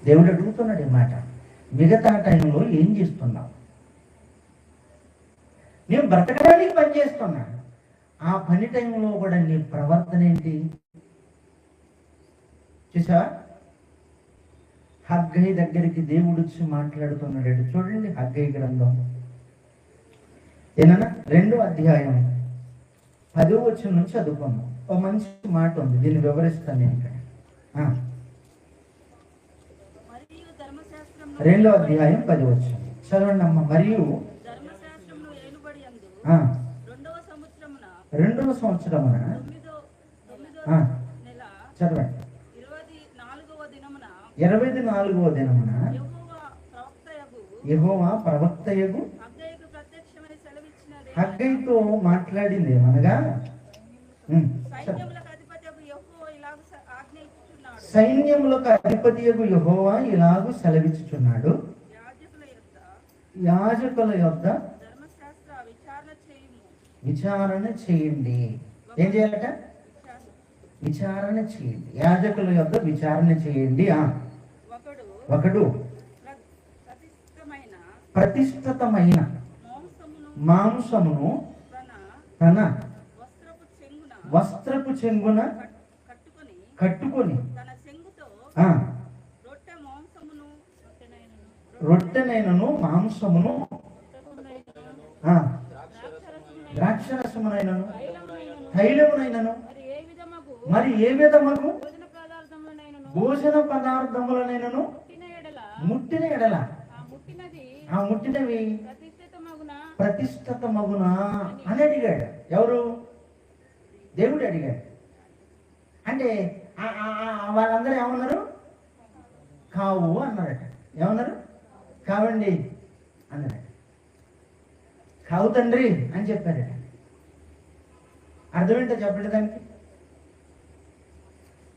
దేవుడు అడుగుతున్నాడు ఈ మాట. మిగతా టైంలో ఏం చేస్తున్నావు? నేను బ్రతకడానికి పని చేస్తున్నా, ఆ పని టైంలో కూడా నీ ప్రవర్తన ఏంటి? చూసావా? హగ్గయ్య దగ్గరికి దేవుడు వచ్చి మాట్లాడుతున్నాడు. చూడండి, హగ్గయ్య గ్రంథం ఏనన్నా 2వ అధ్యాయం 10వ వచనం నుంచి చదువుకున్నాం. ఒక మంచి మాట ఉంది, దీన్ని వివరిస్తాను నేను ఇక్కడ. 2వ అధ్యాయం 10వ వచనం చదవండి అమ్మ. మరియు 2వ సంవత్సరమున చదవండి 24వ దినమున యెహోవా ప్రవక్తయగు హగ్గయ్యతో మాట్లాడింది ఏమనగా, సైన్యములకు అధిపతియగు యెహోవా ఇలాగు సెలవిచ్చుచున్నాడు, యాజకుల యొద్ద విచారణ చేయండి. ఏం చేయాలట? విచారణ చేయండి. యాజకుల యొద్ద విచారణ చేయండి. ఒకడు ప్రతిష్ఠితమైన మాంసమును తన వస్త్రపు చెంగున కట్టుకొని రొట్టెనైనను మాంసమును ద్రాక్షరసమునైనను తైలమునైనను మరి ఏ విధమగు భోజన పదార్థములనైనను ముట్టిన ఎడల ఆ ముట్టినవి ప్రతిష్ఠితమగునా అని అడిగాడు. ఎవరు? దేవుడు అడిగాడు. అంటే వాళ్ళందరూ ఏమన్నారు? కావు అన్నారట. ఏమన్నారు? కావండి అన్నారట. కావు తండ్రి అని చెప్పారట. అర్థమేంటో చెప్పండి దానికి.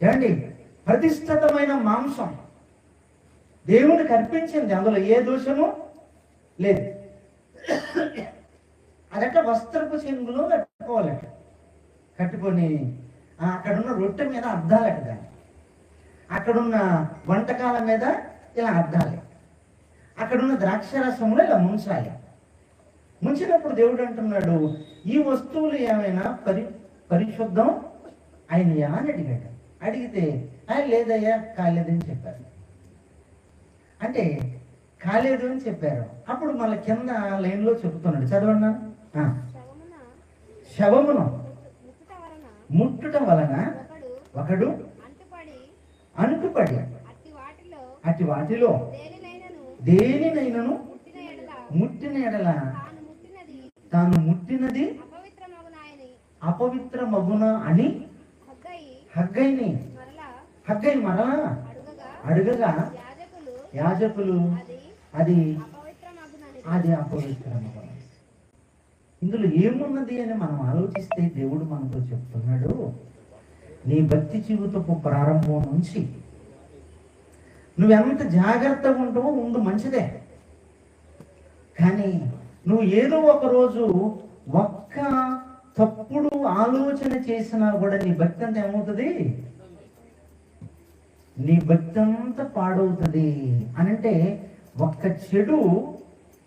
ఏమండి, ప్రతిష్ఠితమైన మాంసం దేవునికి అర్పించింది, అందులో ఏ దోషము లేదు. అదట వస్త్రపు చెంగులో కట్టుకోవాలట. కట్టుకొని అక్కడున్న రొట్టె మీద అద్దాలట. దాన్ని అక్కడున్న వంటకాల మీద ఇలా అద్దాలి. అక్కడున్న ద్రాక్షరసంలో ఇలా ముంచాలి. ముంచినప్పుడు దేవుడు అంటున్నాడు, ఈ వస్తువులు ఏమైనా పరిశుద్ధం అయినయా అని అడిగాడు. అడిగితే ఆయన లేదయ్యా కాలేదని చెప్పారు. అంటే కాలేదు అని చెప్పారు. అప్పుడు మళ్ళీ కింద లైన్లో చెబుతున్నాడు, చదవన్నా. శవమును ముట్టుట వలన ఒకడు అంటుపడి అట్టి వాటిలో దేనినైనను ముట్టిన ఎడల తాను ముట్టినది అపవిత్రమగున అని హగ్గై మరలా అడుగగా యాజకులు అది అపవిత్రమగున. ఇందులో ఏమున్నది అని మనం ఆలోచిస్తే దేవుడు మనతో చెప్తున్నాడు, నీ భక్తి జీవితపు ప్రారంభం నుంచి నువ్వెంత జాగ్రత్తగా ఉంటావో ముందు మంచిదే, కానీ నువ్వు ఏదో ఒక రోజు ఒక్క తప్పుడు ఆలోచన చేసినా కూడా నీ భక్తి అంతా ఏమవుతుంది? నీ భక్తి అంతా పాడవుతుంది. అనంటే ఒక్క చెడు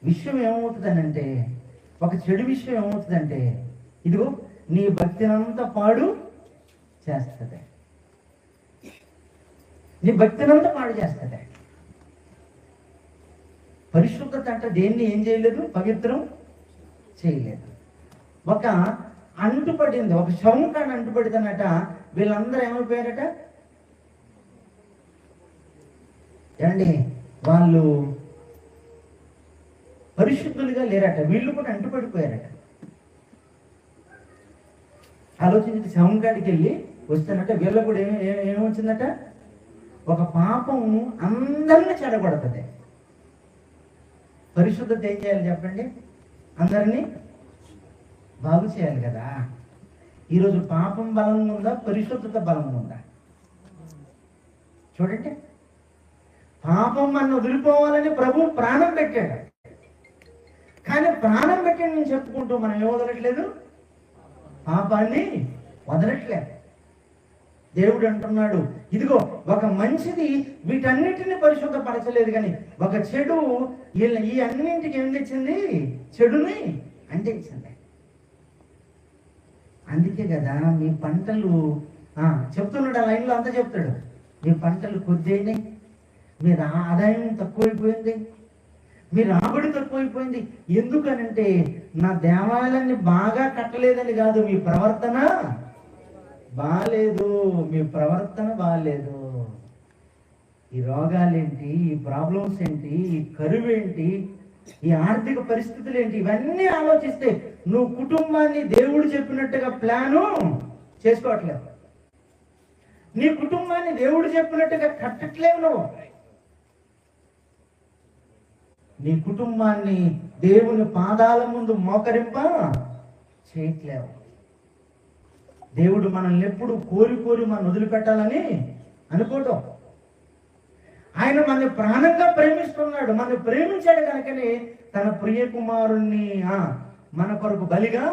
విషయం ఏమవుతుందనంటే, ఒక చెడు విషయం ఏమవుతుందంటే, ఇదిగో నీ భక్తినంతా పాడు చేస్తుంది. నీ భక్తినంతా పాడు చేస్తుంది. పరిశుద్ధత అంటే దేన్ని ఏం చేయలేదు? పవిత్రం చేయలేదు. ఒక అంటుపడింది, ఒక శవం కాడ అంటుపడిందనట. వీళ్ళందరూ ఏమైపోయారట? ఏమండి, వాళ్ళు పరిశుద్ధులుగా లేరట, వీళ్ళు కూడా అంటుపడిపోయారట. ఆలోచించి శవం కాడికి వెళ్ళి వస్తానట, వీళ్ళ కూడా ఏమొచ్చిందట? ఒక పాపం అందరినీ చెడగొడుతుంది. పరిశుద్ధత ఏం చేయాలి చెప్పండి? అందరినీ బాగు చేయాలి కదా. ఈరోజు పాపం బలంగా ఉందా? పరిశుద్ధత బలంగా ఉందా? చూడండి, పాపం మన వదిలిపోవాలని ప్రభు ప్రాణం పెట్టాడు, కానీ ప్రాణం పెట్టాడు నేను చెప్పుకుంటూ మనం ఏం వదలట్లేదు? పాపాన్ని వదలట్లేదు. దేవుడు అంటున్నాడు, ఇదిగో ఒక మంచిది వీటన్నిటిని పరిశుద్ధపరచలేదు, కానీ ఒక చెడు ఈ అన్నింటికి ఏం తెచ్చింది? చెడుని అంటించింది. అందుకే కదా మీ పంటలు చెప్తున్నాడు, ఆ లైన్లో అంతా చెప్తాడు, మీ పంటలు కొద్దిగానే, మీ ఆదాయం తక్కువైపోయింది, మీ రాబడి తక్కువైపోయింది. ఎందుకనంటే నా దేవాలయాన్ని బాగా కట్టలేదని కాదు, మీ ప్రవర్తన బాగాలేదు, మీ ప్రవర్తన బాగాలేదు. ఈ రోగాలేంటి, ఈ ప్రాబ్లమ్స్ ఏంటి, ఈ కరువు ఏంటి, ఈ ఆర్థిక పరిస్థితులు ఏంటి, ఇవన్నీ ఆలోచిస్తే నువ్వు కుటుంబాన్ని దేవుడు చెప్పినట్టుగా ప్లాను చేసుకోవట్లేదు. నీ కుటుంబాన్ని దేవుడు చెప్పినట్టుగా కట్టట్లేవు. నువ్వు నీ కుటుంబాన్ని దేవుని పాదాల ముందు మోకరింప చేయట్లేవు. దేవుడు మనల్ని ఎప్పుడు కోరి కోరి మనం వదిలిపెట్టాలని అనుకోవటం. ఆయన మనల్ని ప్రాణంగా ప్రేమిస్తున్నాడు. మనల్ని ప్రేమించాడు కనుకనే తన ప్రియ కుమారుణ్ణి మన కొరకు బలిగా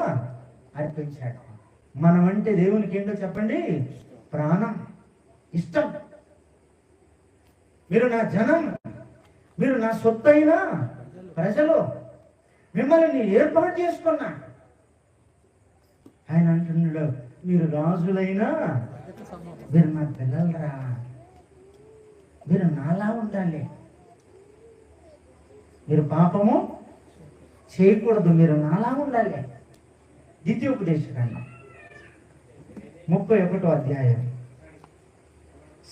అర్పించాడు. మనం అంటే దేవునికి ఏంటో చెప్పండి? ప్రాణం, ఇష్టం. మీరు నా జనం, మీరు నా సొత్తైన ప్రజలు, మిమ్మల్ని ఏర్పాటు చేసుకున్నా. ఆయన అంటున్నాడు, మీరు రాజులైనా మీరు నా పిల్లలరా, మీరు నాలా ఉండాలి, మీరు పాపము చేయకూడదు, మీరు నాలా ఉండాలి. ద్వితీయోపదేశకాండం 31వ అధ్యాయం.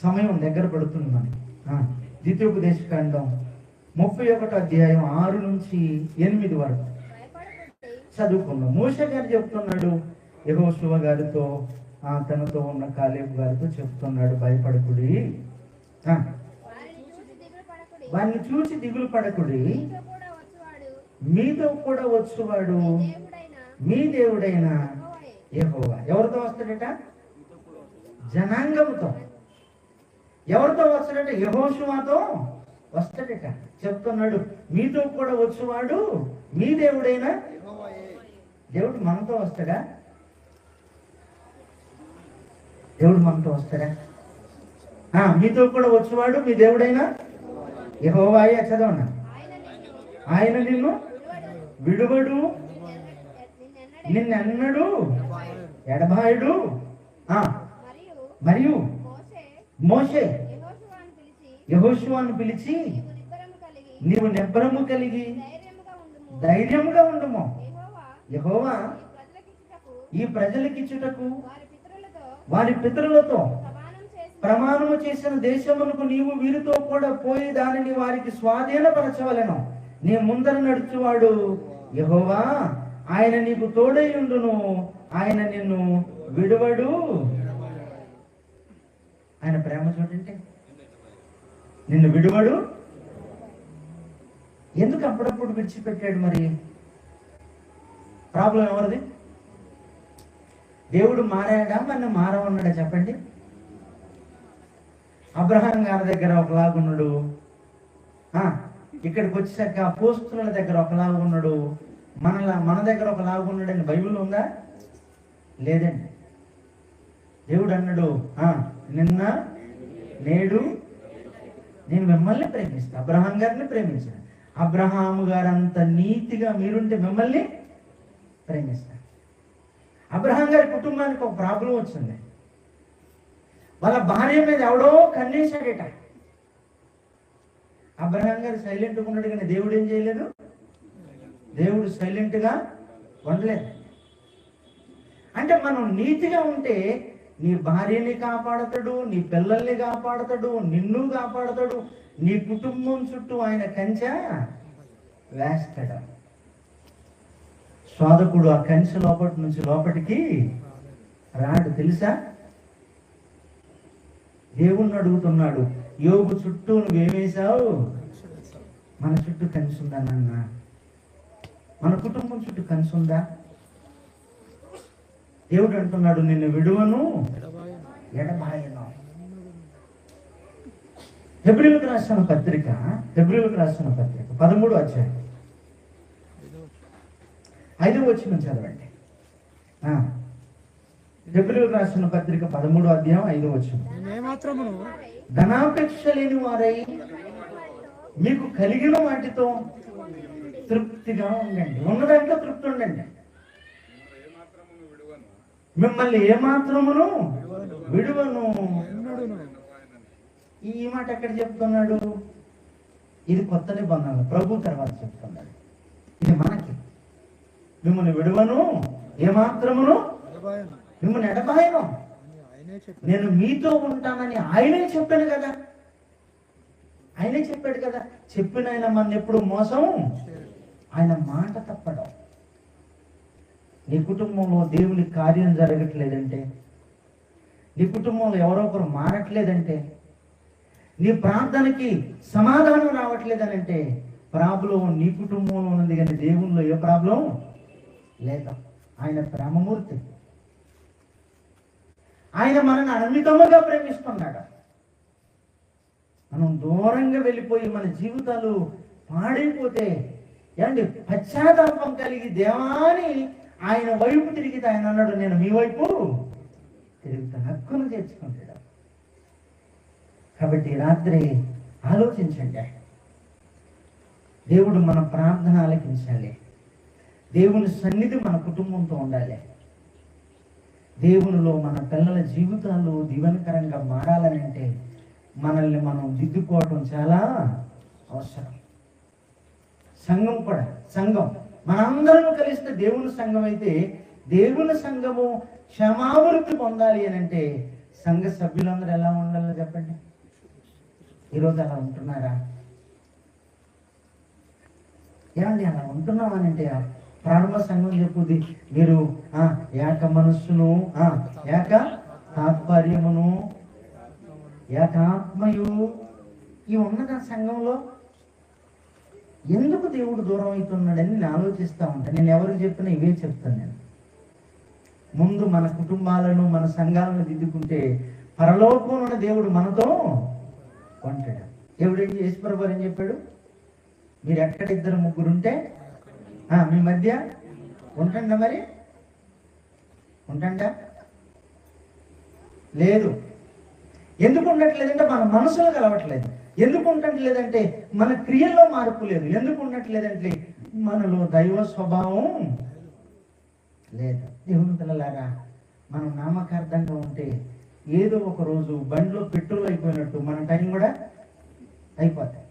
సమయం దగ్గర పడుతుంది మనకి. ద్వితీయోపదేశకాండం 31వ అధ్యాయం 6 నుంచి 8 వరకు చదువుకున్నాం. మోషే గారు చెప్తున్నాడు యెహోషువ గారితో, తనతో ఉన్న కాలేబు గారితో చెప్తున్నాడు, భయపడకుడి, వారిని చూసి దిగులు పడకుడి, మీతో కూడా వచ్చువాడు మీ దేవుడైన యెహోవా. ఎవరితో వస్తాడట? జనాంగంతో. ఎవరితో వస్తాడట? యెహోషువతో వస్తాడట. చెప్తున్నాడు, మీతో కూడా వచ్చువాడు మీ దేవుడైన. దేవుడు మనతో వస్తాడా? దేవుడు మనతో వస్తాడా? మీతో కూడా వచ్చేవాడు మీ దేవుడైనా యెహోవాయే. చదవన్నా, ఆయన నిన్ను విడువడు నిన్నెన్నడు ఎడబాయుడు. మరియు మరియు మోషే మోషే యెహోషువను పిలిచి, యెహోషువను పిలిచి నీవు నిబ్బరము కలిగి నీవు నిబ్బరము కలిగి ధైర్యముగా ఉండుము. ధైర్యముగా ఉండుము. యెహోవా యెహోవా ఈ ప్రజలకిచ్చుటకు ఈ ప్రజలకిచ్చుటకు వారి వారి పితరులతో పితరులతో ప్రమాణం చేసిన ప్రమాణము చేసిన దేశములకు నీవు వీరితో కూడా పోయి దానిని వారికి స్వాధీనపరచవలెను. నీ ముందర నడుచువాడు యెహోవా, ఆయన నీకు తోడైయుండును, ఆయన నిన్ను విడువడు. ఆయన ప్రేమ చూడండి, నిన్ను విడువడు. ఎందుకు అప్పుడప్పుడు విడిచిపెట్టాడు? మరి ప్రాబ్లం ఎవరిది? దేవుడు మారాడా, మన మారవన్నాడా? చెప్పండి. అబ్రహాం గారి దగ్గర ఒకలాగున్నాడు, ఇక్కడికి వచ్చాక అపోస్తుల దగ్గర ఒకలాగున్నాడు, మన దగ్గర ఒకలాగున్నాడు అని బైబిల్ ఉందా? లేదండి. దేవుడు అన్నాడు, నిన్న నేడు నేను మిమ్మల్ని ప్రేమిస్తాను. అబ్రహాం గారిని ప్రేమించాను. అబ్రహాము గారు అంత నీతిగా మీరుంటే మిమ్మల్ని ప్రేమిస్తాను. అబ్రహాం గారి కుటుంబానికి ఒక ప్రాబ్లం వచ్చింది. వాళ్ళ భార్య మీద ఎవడో కన్నేశాడట. అబ్రహాం గారు సైలెంట్గా ఉన్నాడు, కానీ దేవుడు ఏం చేయలేదు. దేవుడు సైలెంట్గా ఉండలేదు. అంటే మనం నీతిగా ఉంటే నీ భార్యని కాపాడతాడు, నీ పిల్లల్ని కాపాడతాడు, నిన్ను కాపాడతాడు, నీ కుటుంబం చుట్టూ ఆయన కంచె వేస్తాడు. శోధకుడు ఆ కంచె లోపటి నుంచి లోపటికి రాడు, తెలుసా? దేవుణ్ణి అడుగుతున్నాడు, యోబు చుట్టూ నువ్వేమేశావు? మన చుట్టూ కంచె ఉందా నాన్న? మన కుటుంబం చుట్టూ కంచె ఉందా? దేవుడు అంటున్నాడు, నిన్ను విడువను, ఎడబాయను. హెబ్రీయులకు రాసిన పత్రిక 13వ అధ్యాయం 5వ వచనం చదవండి. హెబ్రీయులకు రాసిన పత్రిక 13వ అధ్యాయం 5వ వచనం. ఏమాత్రమును ధనాపేక్ష లేని వారై మీకు కలిగిన వాటితో తృప్తిగా ఉండండి. ఉన్న దాంట్లో తృప్తి ఉండండి. మిమ్మల్ని ఏమాత్రమును విడువను. ఈ మాట ఎక్కడ చెప్తున్నాడు? ఇది కొత్త నిబంధన, ప్రభు తర్వాత చెప్తున్నాడు. ఇది మనకి. మిమ్మల్ని విడువను, ఏమాత్రమును మిమ్మల్ని ఎడబాయను, నేను మీతో ఉంటానని ఆయనే చెప్పాడు కదా. ఆయనే చెప్పాడు కదా. చెప్పిన ఆయన మన ఎప్పుడు మోసం, ఆయన మాట తప్పడం. నీ కుటుంబంలో దేవుని కార్యం జరగట్లేదంటే, నీ కుటుంబంలో ఎవరో ఒకరు మారట్లేదంటే, నీ ప్రార్థనకి సమాధానం రావట్లేదనంటే ప్రాబ్లం నీ కుటుంబంలో ఉన్నది, కానీ దేవునిలో ఏ ప్రాబ్లం లేదు. ఆయన ప్రేమమూర్తి. ఆయన మనల్ని అమితముగా ప్రేమిస్తున్నాడు. మనం దూరంగా వెళ్ళిపోయి మన జీవితాలు పాడైపోతే ఏమండి, పశ్చాత్తాపం కలిగి దేవాని ఆయన వైపు తిరిగితే ఆయన అన్నాడు, నేను మీ వైపు తిరుగుతాను, హక్కును చేర్చుకుంటాడు. కాబట్టి రాత్రి ఆలోచించండి. దేవుడు మన ప్రార్థన ఆలకించాలి. దేవుని సన్నిధి మన కుటుంబంతో ఉండాలి. దేవునిలో మన పిల్లల జీవితాలు దీవెనకరంగా మారాలని అంటే మనల్ని మనం దిద్దుకోవటం చాలా అవసరం. సంఘం కూడా, సంఘం మనందరం కలిస్తే దేవుని సంఘం అయితే, దేవుని సంఘము క్షమాభివృద్ధి పొందాలి అని అంటే సంఘ సభ్యులందరూ ఎలా ఉండాలో చెప్పండి. ఈరోజు అలా ఉంటున్నారా? ఏమండి అలా ఉంటున్నామని అంటే ప్రారంభ సంఘం చెప్పుది, మీరు ఏక మనస్సును, ఏక తాత్పర్యమును, ఏకాత్మయు ఇవి ఉన్నది ఆ సంఘంలో. ఎందుకు దేవుడు దూరం అవుతున్నాడని నేను ఆలోచిస్తూ ఉంటాను. నేను ఎవరికి చెప్పినా ఇవే చెప్తాను. నేను ముందు మన కుటుంబాలను, మన సంఘాలను దిద్దుకుంటే పరలోకంలో దేవుడు మనతో ఉంటాడు. దేవుడు ఏంటి, యేసుప్రభు ఏం చెప్పాడు? మీరు ఎక్కడ 2-3 ఉంటే మీ మధ్య ఉంటండా? మరి ఉంటండా? లేదు. ఎందుకు ఉండట్లేదంటే మన మనసులో కలవట్లేదు. ఎందుకు ఉండట్లేదంటే మన క్రియల్లో మార్పు లేదు. ఎందుకు ఉండట్లేదంటే మనలో దైవ స్వభావం లేదు. దేవుని పిల్లలారా, మనం నామకార్థంగా ఉంటే ఏదో ఒక రోజు బండిలో పెట్రోల్ అయిపోయినట్టు మన టైం కూడా అయిపోతాయి.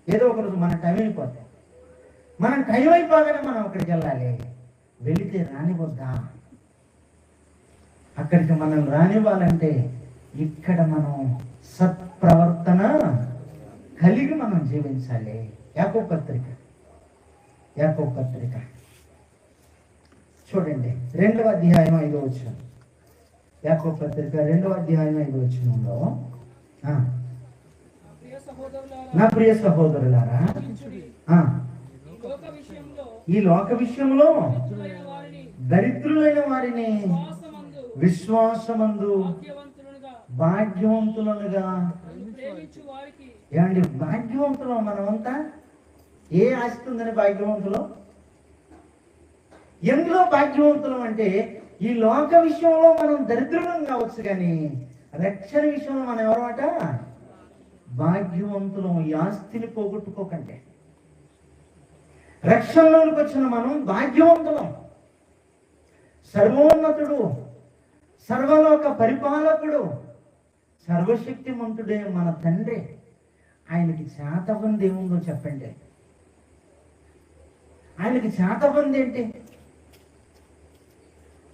ఏదో ఒక రోజు మన టైం అయిపోతాయి. మనం టైం అయిపోగానే మనం అక్కడికి వెళ్ళాలి. వెళితే రానివద్దా? అక్కడికి మనం రానివ్వాలంటే ఇక్కడ మనం సత్ప్రవర్తన కలిగి మనం జీవించాలి. యాకోబు పత్రిక చూడండి, 2వ అధ్యాయం 5వ వచనం. యాకోబు పత్రిక 2వ అధ్యాయం 5వ వచనంలో, నా ప్రియ సహోదరులారా, ఈ లోక విషయంలో దరిద్రులైన వారిని విశ్వాసమందు భాగ్యవంతులనుగా. ఏమండి, భాగ్యవంతులు మనమంతా. ఏ ఆస్తి ఉందని భాగ్యవంతులు? ఎందులో భాగ్యవంతులం అంటే ఈ లోక విషయంలో మనం దరిద్రులం కావచ్చు, కానీ రక్షణ విషయంలో మనం ఎవరమాట భాగ్యవంతులం. ఈ ఆస్తిని పోగొట్టుకోకండి. రక్షణలోనికి వచ్చిన మనం భాగ్యవంతులం. సర్వోన్నతుడు, సర్వలోక పరిపాలకుడు, సర్వశక్తిమంతుడే మన తండ్రి. ఆయనకి చేతబంది ఏముందో చెప్పండి. ఆయనకి చేతబంది ఏంటి?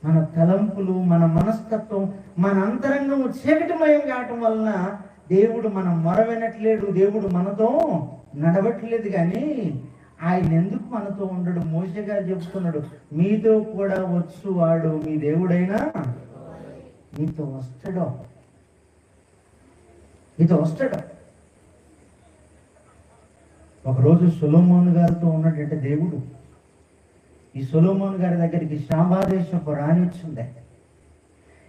మన తలంపులు, మన మనస్తత్వం, మన అంతరంగం చీకటిమయం కావటం వలన దేవుడు మనం మొర వినట్లేడు, దేవుడు మనతో నడవట్లేదు. కానీ ఆయన ఎందుకు మనతో ఉండడు? మోషే గారు చెప్తున్నాడు, మీతో కూడా వచ్చువాడు మీ దేవుడైనా మీతో వస్తాడు. ఒకరోజు సొలొమోను గారితో ఉన్నటువంటి దేవుడు ఈ సొలొమోను గారి దగ్గరికి శాబాదేశపు రాణి వచ్చింది.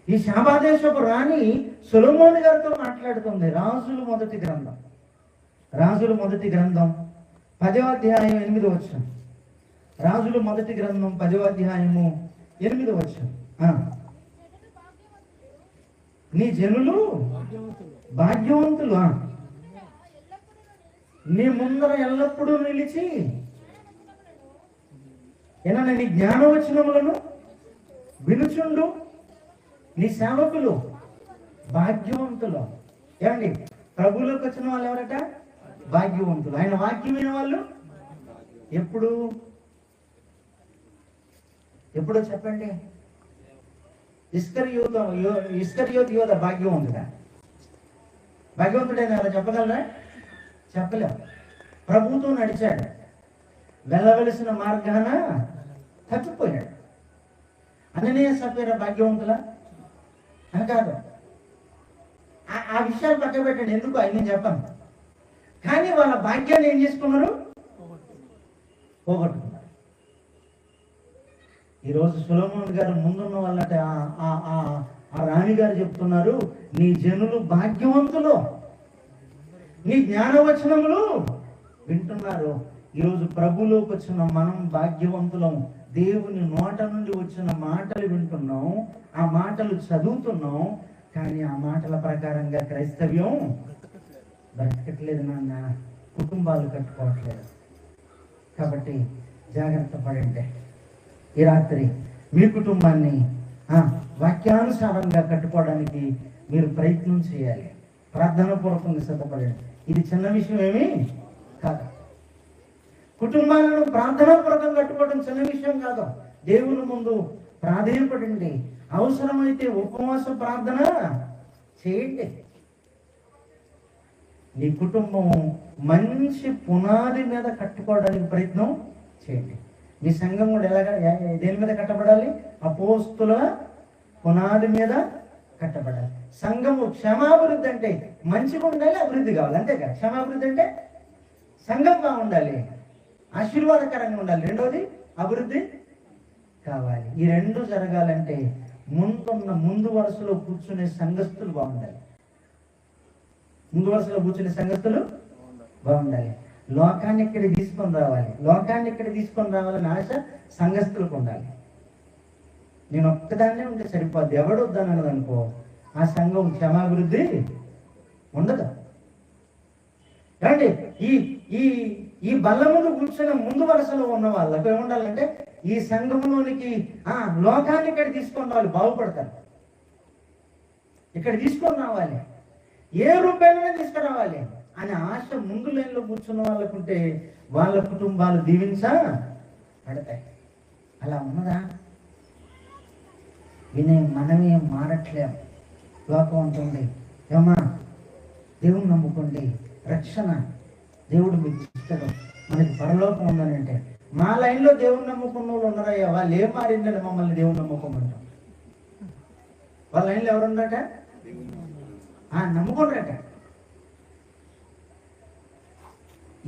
ఈ శాబాదేశపు రాణి సొలొమోను గారితో మాట్లాడుతుంది. రాజుల మొదటి గ్రంథం 10వ అధ్యాయం 8వ వచనం. రాజుల మొదటి గ్రంథం 10వ అధ్యాయము 8వ వచనం. నీ జనులు భాగ్యవంతులు, నీ ముందర ఎల్లప్పుడూ నిలిచి ఏనా నీ జ్ఞానవచనములను వినుచుండు నీ సేవకులు భాగ్యవంతులు. ఏమండి, ప్రభువులోకి వచ్చిన వాళ్ళు ఎవరట? భాగ్యవంతులు. ఆయన వాక్యం విన వాళ్ళు ఎప్పుడో చెప్పండి. ఇస్కరియోతు యోధ భాగ్యవంతుడా? భాగ్యవంతుడైనా అలా చెప్పగలరా? చెప్పలేం. ప్రభువుతో నడిచాడు, వెళ్ళవలసిన మార్గాన తప్పిపోయాడు. అననీయ సఫీరా భాగ్యవంతులా? అని కాదు. ఆ విషయాలు పక్క పెట్టండి, ఎందుకు అవి నేను చెప్పాను. కానీ వాళ్ళ భాగ్యాన్ని ఏం చేసుకున్నారు? పోగొట్టుకున్నారు. ఈరోజు సొలొమోను గారు ముందున్న వాళ్ళంటే ఆ రాణి గారు చెప్తున్నారు, నీ జనులు భాగ్యవంతులు, నీ జ్ఞానవచనములు వింటున్నారు. ఈరోజు ప్రభువులోకి వచ్చిన మనం భాగ్యవంతులం. దేవుని నోట నుండి వచ్చిన మాటలు వింటున్నాం, ఆ మాటలు చదువుతున్నాం, కానీ ఆ మాటల ప్రకారంగా క్రైస్తవ్యం బ్రతకట్లేదు నాన్న. కుటుంబాలు కట్టుకోవట్లేదు. కాబట్టి జాగ్రత్త పడండి. ఈ రాత్రి మీ కుటుంబాన్ని వాక్యానుసారంగా కట్టుకోవడానికి మీరు ప్రయత్నం చేయాలి. ప్రార్థన పూర్వకంగా సిద్ధపడండి. ఇది చిన్న విషయం ఏమీ కాదు. కుటుంబాలను ప్రార్థనాపూర్వకంగా కట్టుకోవడం చిన్న విషయం కాదు. దేవుని ముందు ప్రాధేయపడండి. అవసరమైతే ఉపవాస ప్రార్థన చేయండి. నీ కుటుంబం మంచి పునాది మీద కట్టుకోవడానికి ప్రయత్నం చేయండి. మీ సంఘం కూడా దేని మీద కట్టబడాలి? అపోస్తుల పునాది మీద కట్టబడాలి. సంఘము క్షమాభివృద్ధి అంటే మంచిగా ఉండాలి, అభివృద్ధి కావాలి, అంతేగా. క్షమాభివృద్ధి అంటే సంఘం బాగుండాలి, ఆశీర్వాదకరంగా ఉండాలి. రెండోది అభివృద్ధి కావాలి. ఈ రెండు జరగాలంటే ముందు వరుసలో కూర్చునే సంఘస్థులు బాగుండాలి. ముందు వరుసలో కూర్చునే సంఘస్థులు బాగుండాలి. లోకాన్ని ఇక్కడ తీసుకొని రావాలని ఆశ సంఘస్థులకు ఉండాలి. నేను ఒక్కదాన్నే ఉంటే సరిపోద్ది, ఎవడు వద్దనన్నది అనుకో, ఆ సంఘం క్షమాభివృద్ధి ఉండదు. ఏమండి, ఈ బల్ల ముందు కూర్చున్న ముందు వరుసలో ఉన్న వాళ్ళకు ఏముండాలంటే ఈ సంఘంలోనికి లోకాన్ని ఇక్కడ తీసుకొని వాళ్ళు బాగుపడతారు. ఇక్కడ తీసుకొని రావాలి, ఏ రూపాయలనే తీసుకురావాలి అనే ఆశ ముందు లైన్లో కూర్చున్న వాళ్ళకుంటే వాళ్ళ కుటుంబాలు దీవించబడతాయి. అలా ఉన్నదా? మనమే మారట్లేం. లోకం ఉంటుంది, ఏమా దేవుని నమ్ముకోండి, రక్షణ దేవుడు మీకు ఇస్తాడు, మనకి పరలోకం ఉందని. అంటే మా లైన్లో దేవుని నమ్ముకున్న వాళ్ళు ఉన్నారయ్యా, వాళ్ళు ఏం మారిందండి మమ్మల్ని దేవుని నమ్ముకోమంటాం. వాళ్ళ లైన్లో ఎవరున్నారట? నమ్ముకోండిరట.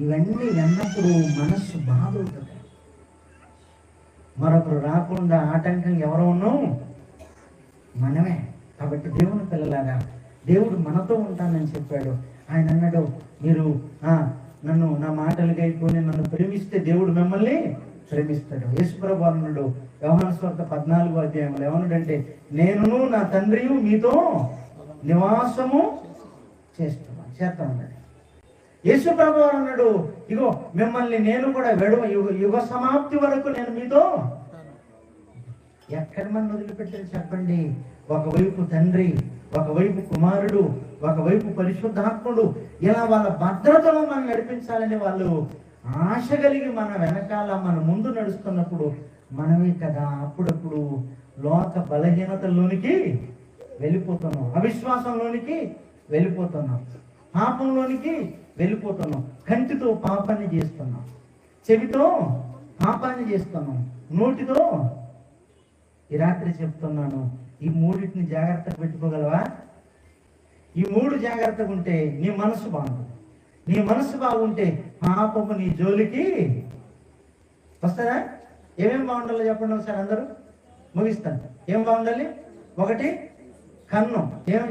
ఇవన్నీ విన్నప్పుడు మనస్సు బాధ అవుతుంది. మరొకరు రాకుండా ఆటంకం ఎవరు ఉన్నాం? మనమే. కాబట్టి దేవుని పిల్లలాగా దేవుడు మనతో ఉంటానని చెప్పాడు. ఆయన అన్నాడు, మీరు నన్ను నా మాటలు గైకొని నన్ను ప్రేమిస్తే దేవుడు మిమ్మల్ని ప్రేమిస్తాడు. యేసుప్రభు అన్నాడు యోహాను సువార్త 14వ అధ్యాయంలో ఏమన్నాడంటే, నేనును నా తండ్రియు మీతో నివాసము చేస్తామన్నాడు. యేసుప్రభు అన్నాడు, ఇగో మిమ్మల్ని నేను కూడా యుగ సమాప్తి వరకు నేను మీతో. ఎక్కడ మన వదిలిపెట్టారు చెప్పండి? ఒకవైపు తండ్రి, ఒకవైపు కుమారుడు, ఒకవైపు పరిశుద్ధాత్ముడు, ఇలా వాళ్ళ భద్రతలో మనం నడిపించాలని వాళ్ళు ఆశ కలిగి మన వెనకాల మన ముందు నడుస్తున్నప్పుడు మనమే కదా అప్పుడప్పుడు లోక బలహీనతల్లోనికి వెళ్ళిపోతున్నాం, అవిశ్వాసంలోనికి వెళ్ళిపోతున్నాం, పాపంలోనికి వెళ్ళిపోతున్నాం, కంటితో పాపాన్ని చేస్తున్నాం, చెవితో పాపాన్ని చేస్తున్నాం, నోటితో. ఈ రాత్రి చెప్తున్నాను, ఈ మూడింటిని జాగ్రత్తగా పెట్టుకోగలవా? ఈ మూడు జాగ్రత్తగా ఉంటే నీ మనసు బాగుంటుంది. నీ మనసు బాగుంటే పాపము నీ జోలికి వస్తుందా? ఏమేమి బాగుండాలో చెప్పండి ఒకసారి అందరూ, ముగిస్తాను. ఏం బాగుండాలి? ఒకటి కన్ను,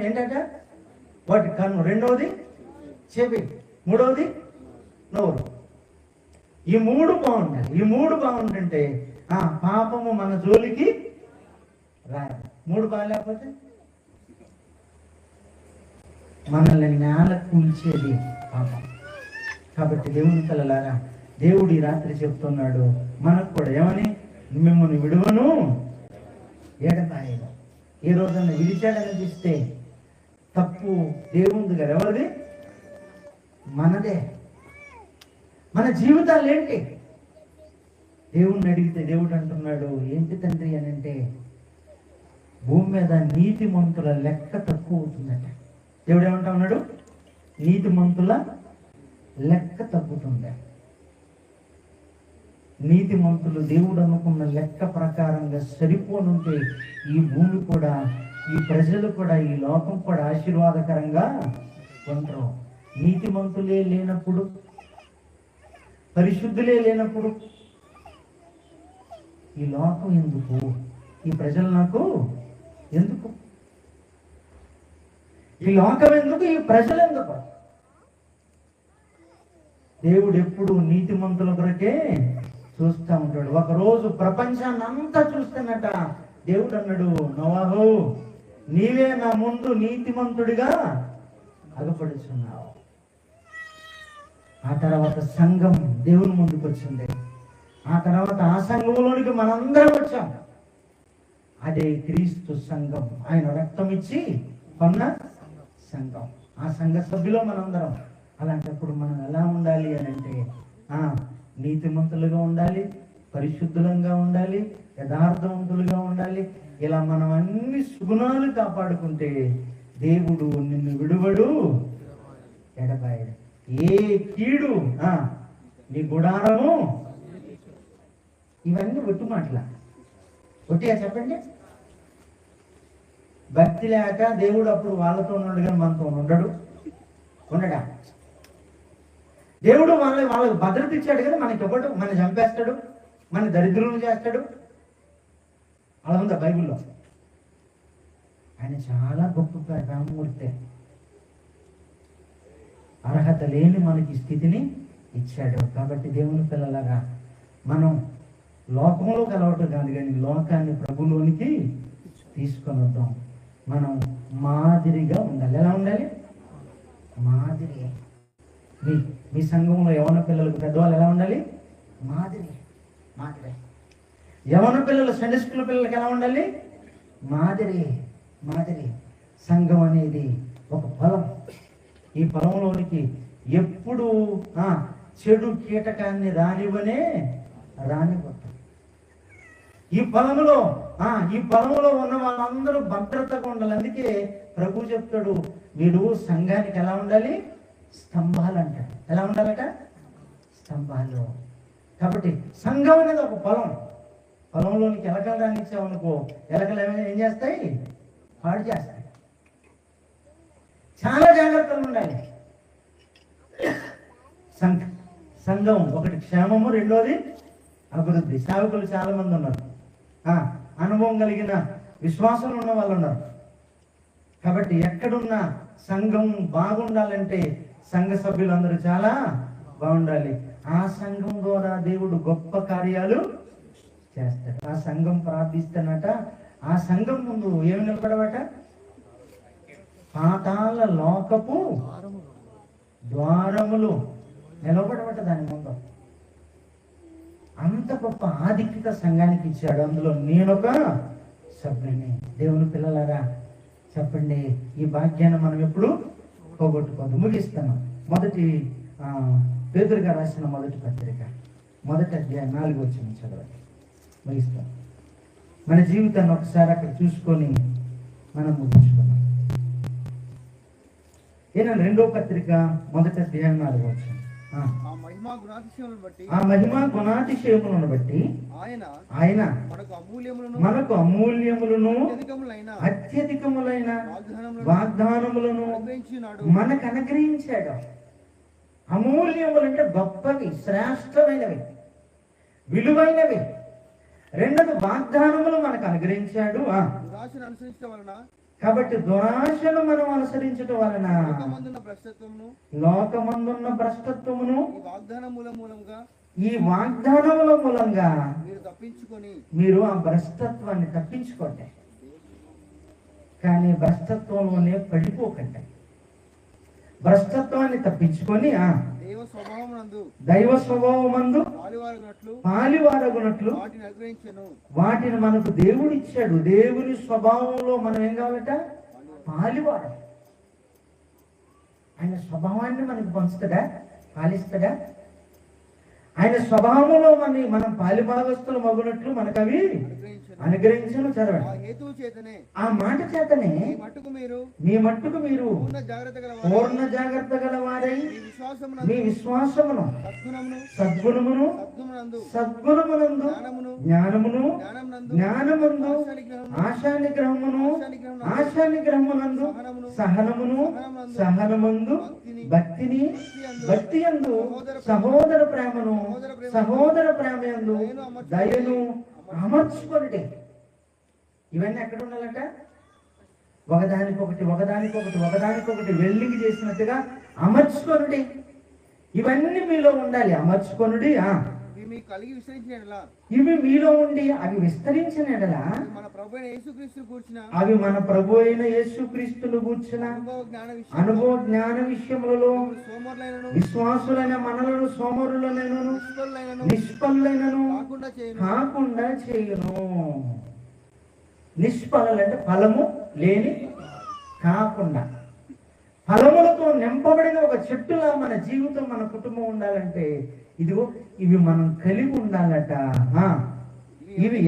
ఏంటంటే ఒకటి కన్ను, రెండవది చెవి, మూడవది నోరు. ఈ మూడు బాగుండాలి. ఈ మూడు బాగుంటుంటే పాపము మన జోలికి రాదు. మూడు బాగాలేకపోతే మనల్ని నేల కూల్చేది పాపం. కాబట్టి దేవుని పిల్లలారా, దేవుడు ఈ రాత్రి చెప్తున్నాడు మనకు కూడా ఏమని, మిమ్మల్ని విడువను ఎడబాయను. ఏ రోజున విడిచాడనిపిస్తే తప్పు దేవుని గారు ఎవరిది? మనదే. మన జీవితాలు ఏంటి? దేవుణ్ణి అడిగితే దేవుడు అంటున్నాడు, ఏంటి తండ్రి అని అంటే, భూమి మీద నీతిమంతుల లెక్క తక్కువ అవుతుందట. దేవుడు ఏమంటా ఉన్నాడు? నీతిమంతుల లెక్క తగ్గుతుంది. నీతిమంతులు దేవుడు అనుకున్న లెక్క ప్రకారంగా సరిపోనుంటే ఈ భూమి కూడా, ఈ ప్రజలు కూడా, ఈ లోకం కూడా ఆశీర్వాదకరంగా ఉంటారు. నీతిమంతులే లేనప్పుడు, పరిశుద్ధులే లేనప్పుడు ఈ లోకం ఎందుకు? ఈ ప్రజలు నాకు ఎందుకు? ఈ లోకం ఎందుకు? ఈ ప్రజలు ఎందుకు? దేవుడు ఎప్పుడు నీతిమంతుల కొరకే చూస్తూ ఉంటాడు. ఒకరోజు ప్రపంచాన్ని అంతా చూస్తున్నట దేవుడు అన్నాడు, నోవాహు నీవే నా ముందు నీతిమంతుడిగా అగపడుచున్నావు. ఆ తర్వాత సంఘం దేవుని ముందుకు వచ్చింది. ఆ తర్వాత ఆ సంఘంలోనికి మనందరం వచ్చాం. అదే క్రీస్తు సంఘం, ఆయన రక్తం ఇచ్చి కొన్న సంఘం. ఆ సంఘ సభ్యులో మనందరం. అలాంటప్పుడు మనం ఎలా ఉండాలి అని అంటే, నీతిమంతులుగా ఉండాలి, పరిశుద్ధులంగా ఉండాలి, యథార్థవంతులుగా ఉండాలి. ఇలా మనం అన్ని సుగుణాలు కాపాడుకుంటే దేవుడు నిన్ను విడువడు, ఎడబాయడు. ఏ కీడు నీ గుడారము. ఇవన్నీ ఒట్టు మాటల, ఒట్టిగా చెప్పండి. భక్తి లేక దేవుడు అప్పుడు వాళ్ళతో ఉన్నాడు కానీ మనతో ఉండడా? దేవుడు వాళ్ళకి భద్రత ఇచ్చాడు కానీ మనకి ఇవ్వడు. మన చంపేస్తాడు, మన దరిద్రులను చేస్తాడు. అలా ఉందా బైబిల్లో? ఆయన చాలా గొప్ప రామమూర్తి. అర్హత లేని మనకి స్థితిని ఇచ్చాడు. కాబట్టి దేవుని పిల్లలాగా మనం లోకంలో కలవటం కాదు కానీ లోకాన్ని ప్రభులోనికి తీసుకొని వద్దాం. మనం మాదిరిగా ఉండాలి. ఎలా ఉండాలి? మాదిరి. మీ సంఘంలో యవ్వన పిల్లలకు, పెద్దవాళ్ళు ఎలా ఉండాలి? మాదిరి. యవన పిల్లలు సండే స్కూల్ పిల్లలకి ఎలా ఉండాలి? మాదిరి. సంఘం అనేది ఒక పొలం. ఈ పొలంలోనికి ఎప్పుడు చెడు కీటకాన్ని రానివ్వదు. ఈ పొలంలో ఉన్న వాళ్ళందరూ భద్రతగా ఉండాలి. అందుకే ప్రభు చెప్తాడు, మీరు సంఘానికి ఎలా ఉండాలి? స్తంభాలు అంటాడు. ఎలా ఉండాలట? స్తంభాలు. కాబట్టి సంఘం అనేది ఒక పొలంలోనికి ఎలకలు రానిచ్చామనుకో, ఎలకలు ఏం చేస్తాయి? పాడు చేస్తాయి. చాలా జాగ్రత్తలు ఉండాలి. సంఘం ఒకటి క్షేమము, రెండోది అభివృద్ధి. సేవకులు చాలా మంది ఉన్నారు, అనుభవం కలిగిన విశ్వాసం ఉన్న వాళ్ళు ఉన్నారు. కాబట్టి ఎక్కడున్నా సంఘం బాగుండాలంటే సంఘ సభ్యులందరూ చాలా బాగుండాలి. ఆ సంఘం ద్వారా దేవుడు గొప్ప కార్యాలు చేస్తాడు. ఆ సంఘం ప్రార్థిస్తానట, ఆ సంఘం ముందు ఏమి నిలబడబట? పాతాళ లోకపు ద్వారములు నిలబడబట దాని ముందు. అంత గొప్ప ఆధిక్యత సంఘానికి ఇచ్చాడు. అందులో నేనొక సభ్యుని. దేవుని పిల్లలారా చెప్పండి, ఈ భాగ్యాన్ని మనం ఎప్పుడు పోగొట్టుకోవద్దు. ముగిస్తాను. మొదటి పేతురుగా రాసిన మొదటి పత్రిక 1వ అధ్యాయం 4వ వచనం చదవండి. ముగిస్తాం. మన జీవితాన్ని ఒకసారి అక్కడ చూసుకొని మనం ముగించుకున్నాం. 2వ పత్రిక 1వ అధ్యాయం 4వ వచనం. ఆ మహిమా గుణాతిశయములను బట్టి ఆయన మనకు అమూల్యములను అత్యధికములైన వాగ్దానములను మనకు అనుగ్రహించాడు. అమూల్యములు అంటే గొప్పవి, శ్రేష్టమైనవి, విలువైనవి. రెండోది వాగ్దానములు మనకు అనుగ్రహించాడు. కాబట్టి దురాశను మనం అనుసరించడం వలన లోకమందున్న భ్రష్టత్వమును ఈ వాగ్దానముల మూలంగా మీరు ఆ భ్రష్టత్వాన్ని తప్పించుకోండి. కానీ భ్రష్టత్వంలోనే పడిపోకండి. భ్రష్టత్వాన్ని తప్పించుకొని దైవ స్వభావమందు పాలివారగునట్లు వాటిని మనకు దేవుడు ఇచ్చాడు. దేవుని స్వభావంలో మనం ఏం కావాలట? పాలివారం. ఆయన స్వభావాన్ని మనకు పంచుతాడా? పాలిస్తాడా? ఆయన స్వభావంలో మనం పాలిభాగస్తులు మగునట్లు మనకు అవి అనుగ్రహించను. చదవండి. ఆ మాట చేతనే మీ మట్టుకు మీరు పూర్ణ జాగ్రత్త గల వారై మీ విశ్వాసమును సద్గుణమునందు జ్ఞానమునందు ఆశానిగ్రహమునందు సహనముందు భక్తి యందు సహోదర ప్రేమయందు దయను అమర్చుకోండి. ఇవన్నీ ఎక్కడ ఉండాలట? ఒకదానికొకటి వెల్లింగ్ చేసినట్టుగా అమర్చుకోనుడి. ఇవన్నీ మీలో ఉండాలి. అమర్చుకోనుడి. ఇవి మీలో ఉండి అవి విస్తరించిన ఎడలా అవి మన ప్రభు అయిన యేసుక్రీస్తును గూర్చిన అనుభవ జ్ఞాన విషయములలో విశ్వాసులైన మనలను సోమరులైన నిష్ఫలులైనను కాకుండా చేయును. నిష్ఫలంటే ఫలము లేని కాకుండా, ఫలములతో నింపబడిన ఒక చెట్టులా మన జీవితం, మన కుటుంబం ఉండాలంటే ఇదిగో ఇవి మనం కలిగి ఉండాలట. ఇవి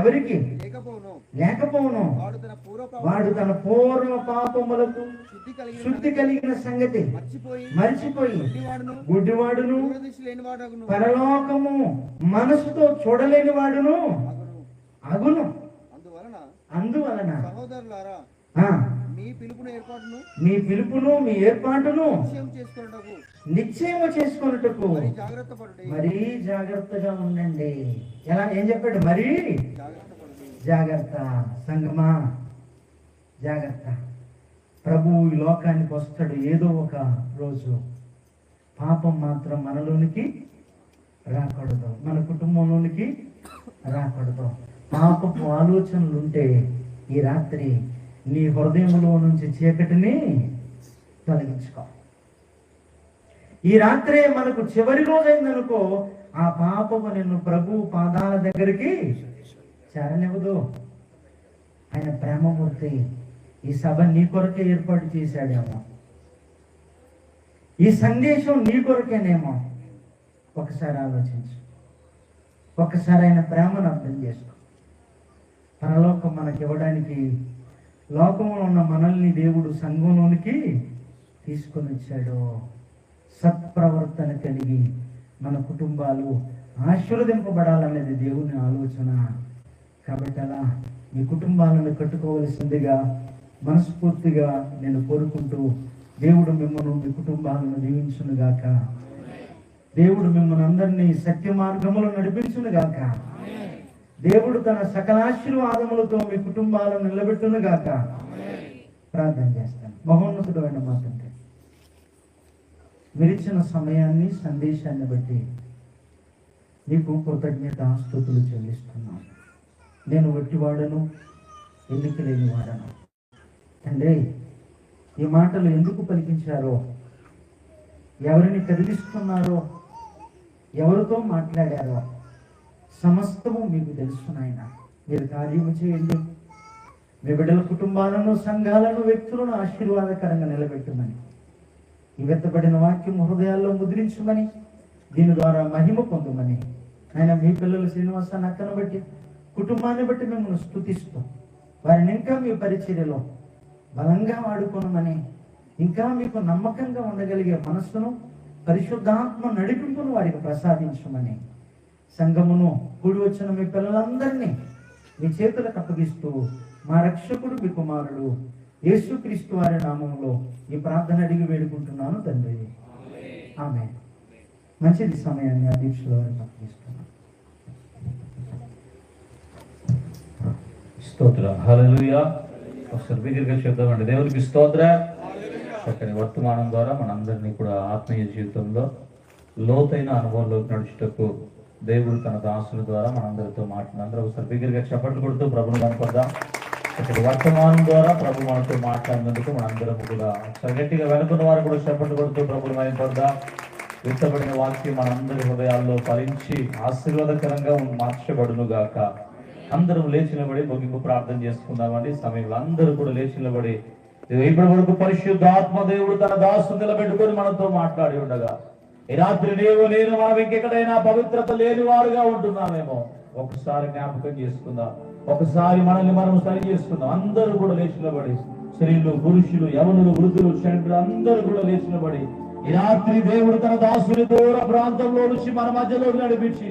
ఎవరికి లేకపోవును వాడు తన పూర్వ పాపములకు శుద్ధి కలిగిన సంగతి మర్చిపోయి గుడ్డివాడును పరలోకము మనసుతో చూడలేని వాడును అగును. అందువలన మీ పిలుపును మీ ఏర్పాటును నిశ్చయము చేసుకొనుటకు మరీ జాగ్రత్తగా ఉండండి. ఎలా ఏం చెప్పాడు? మరీ జాగ్రత్త. సంగమా జాగ్రత్త. ప్రభు ఈ లోకానికి వస్తాడు ఏదో ఒక రోజు. పాపం మాత్రం మనలోనికి రాకూడదు, మన కుటుంబంలోనికి రాకూడదు. పాపపు ఆలోచనలు ఉంటే ఈ రాత్రి నీ హృదయంలో నుంచి చీకటిని తొలగించుకో. ఈ రాత్రే మనకు చివరి రోజైందనుకో, ఆ పాపము నిన్ను ప్రభు పాదాల దగ్గరికి చేరనివ్వదు. ఆయన ప్రేమమూర్తి ఈ సభ నీ కొరకే ఏర్పాటు చేశాడేమో, ఈ సందేశం నీ కొరకేనేమో. ఒకసారి ఆలోచించు, ఒక్కసారి ఆయన ప్రేమను అర్థం చేసుకో. పరలోకం మనకి ఇవ్వడానికి లోకంలో ఉన్న మనల్ని దేవుడు సంఘంలోనికి తీసుకొని వచ్చాడు. సత్ప్రవర్తన కలిగి మన కుటుంబాలు ఆశీర్వదింపబడాలనేది దేవుని ఆలోచన. కాబట్టి అలా మీ కుటుంబాలను కట్టుకోవలసిందిగా మనస్ఫూర్తిగా నేను కోరుకుంటూ, దేవుడు మిమ్మల్ని మీ కుటుంబాలను దీవించునుగాక. దేవుడు మిమ్మల్ని అందరినీ సత్య మార్గములో నడిపించునుగాక. దేవుడు తన సకలాశీర్వాదములతో మీ కుటుంబాలను నిలబెట్టునుగాక. ప్రార్థన చేస్తాను. మహోన్నతుడైన మా తండ్రి, మీరిచ్చిన సమయాన్ని, సందేశాన్ని బట్టి నీకు కృతజ్ఞత స్తుతులు చెల్లిస్తున్నాను. నేను వట్టివాడను, ఎన్నిక లేని వాడను. తండ్రి, ఈ మాటలు ఎందుకు పలికించారో, ఎవరిని కదిలిస్తున్నారో, ఎవరితో మాట్లాడారో సమస్తము మీకు తెలుసు నాయన. మీరు కార్యము చేయండి. మీ బిడ్డల కుటుంబాలను, సంఘాలను, వ్యక్తులను ఆశీర్వాదకరంగా నిలబెట్టమని, ఈ వెత్తబడిన వాక్యం హృదయాల్లో ముద్రించమని, దీని ద్వారా మహిమ పొందమని ఆయన మీ పిల్లలు శ్రీనివాసాన్ని అక్కను బట్టి, కుటుంబాన్ని బట్టి మిమ్మల్ని స్తుతిస్తూ, వారిని ఇంకా మీ పరిచర్యలో బలంగా వాడుకోనమని, ఇంకా మీకు నమ్మకంగా ఉండగలిగే మనస్సును, పరిశుద్ధాత్మ నడిపింపును వారికి ప్రసాదించమని, సంఘమును కూడి వచ్చిన మీ పిల్లలందరినీ మీ చేతులకు అప్పగిస్తూ, మా రక్షకుడు మీ కుమారుడు యేసుక్రీస్తు వారి నామంలో ఈ ప్రార్థన అడిగి వేడుకుంటున్నాను తండ్రి. ఆమేన్. మంచిది. సమయాన్ని అధ్యక్షుల వారికి అప్పగిస్తున్నాను. స్తోత్రం. హల్లెలూయా. ఒకసారి బిగ్గరగా చెప్దామండి. దేవునికి స్తోత్ర. చక్కని వర్తమానం ద్వారా మనందరినీ కూడా ఆత్మీయ జీవితంలో లోతైన అనుభవంలోకి నడుచుటకు దేవుడు తన దాసుల ద్వారా మనందరితో మాట్లాడినందరూ ఒకసారి బిగ్గరగా చప్పట్లు కొడుతూ ప్రభుని కనపడదాం. ఇక్కడ వర్తమానం ద్వారా ప్రభు మనతో మాట్లాడినందుకు మనందరం కూడా ఒకసారి గట్టిగా వెనుకున్న వారు కూడా చప్పట్లు కొడుతూ ప్రభుని కనపడదాం. విత్తబడిన వాక్యం మనందరి హృదయాల్లో ఫలించి ఆశీర్వాదకరంగా మార్చబడును గాక. అందరం లేచి నిలబడి ముగింపు ప్రార్థన చేసుకుందామండి. సమయంలో అందరూ కూడా లేచి నిలబడి, ఇప్పటి వరకు పరిశుద్ధ ఆత్మ దేవుడు తన దాసు నిలబెట్టుకొని మనతో మాట్లాడి ఉండగా, ఈ రాత్రి నీవు నేను మనం ఇంకెక్కడైనా పవిత్రత లేని వారుగా ఉంటున్నామేమో ఒకసారి జ్ఞాపకం చేసుకుందాం. ఒకసారి మనల్ని మనం సరి చేసుకుందాం. అందరూ కూడా లేచి నిలబడి, స్త్రీలు, పురుషులు, యవనులు, వృద్ధులు, క్షణులు అందరూ కూడా లేచి నిలబడి, ఈ రాత్రి దేవుడు తన దాసుని దూర ప్రాంతంలో నుంచి మన మధ్యలోకి నడిపించి,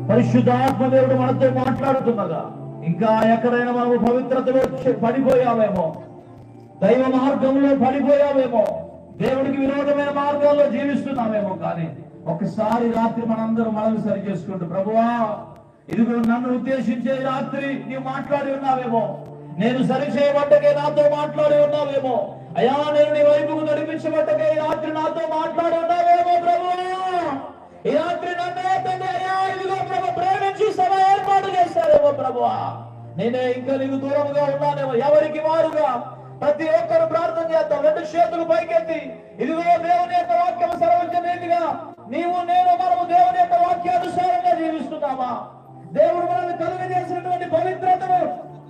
పరిశుద్ధాత్మ దేవుడు మనతో మాట్లాడుతున్నదా, ఇంకా ఎక్కడైనా మనము పవిత్రతలో పడిపోయామేమో, దైవ మార్గంలో పడిపోయామేమో, దేవుడికి విరోధమైన మార్గాల్లో జీవిస్తున్నామేమో, కానీ ఒకసారి రాత్రి మనందరం మనల్ని సరి చేసుకుంటూ, ప్రభువా ఇదిగో నన్ను ఉద్దేశించే రాత్రి నీవు మాట్లాడి ఉన్నావేమో, నేను సరి చేయబట్టకే నాతో మాట్లాడి ఉన్నావేమో, అయ్యా నేను నీ వైపుకు నడిపించబట్టకే ఈ రాత్రి నాతో మాట్లాడి ఉన్నావేమో ప్రభువా, ఈ రాత్రి నన్ను తండ్రి అయ్యా ఇదిగో ప్రభు ప్రేమించి సభ ఏర్పాటు చేస్తారేమో ప్రభువా, నేనే ఇంకా నీకు దూరంగా ఉన్నానేమో. ఎవరికి వారుగా ప్రతి ఒక్కరు ప్రార్థన చేద్దాం. రెండు చేతులు పైకెత్తి, ఇదిగో దేవుని యొక్క వాక్యం సర్వజ్ఞనీతిగా నీవు నేను మనము దేవుని యొక్క వాక్యానుసారంగా జీవిస్తున్నామా, దేవుడు మనల్ని కలుగజేసినటువంటి పవిత్రతను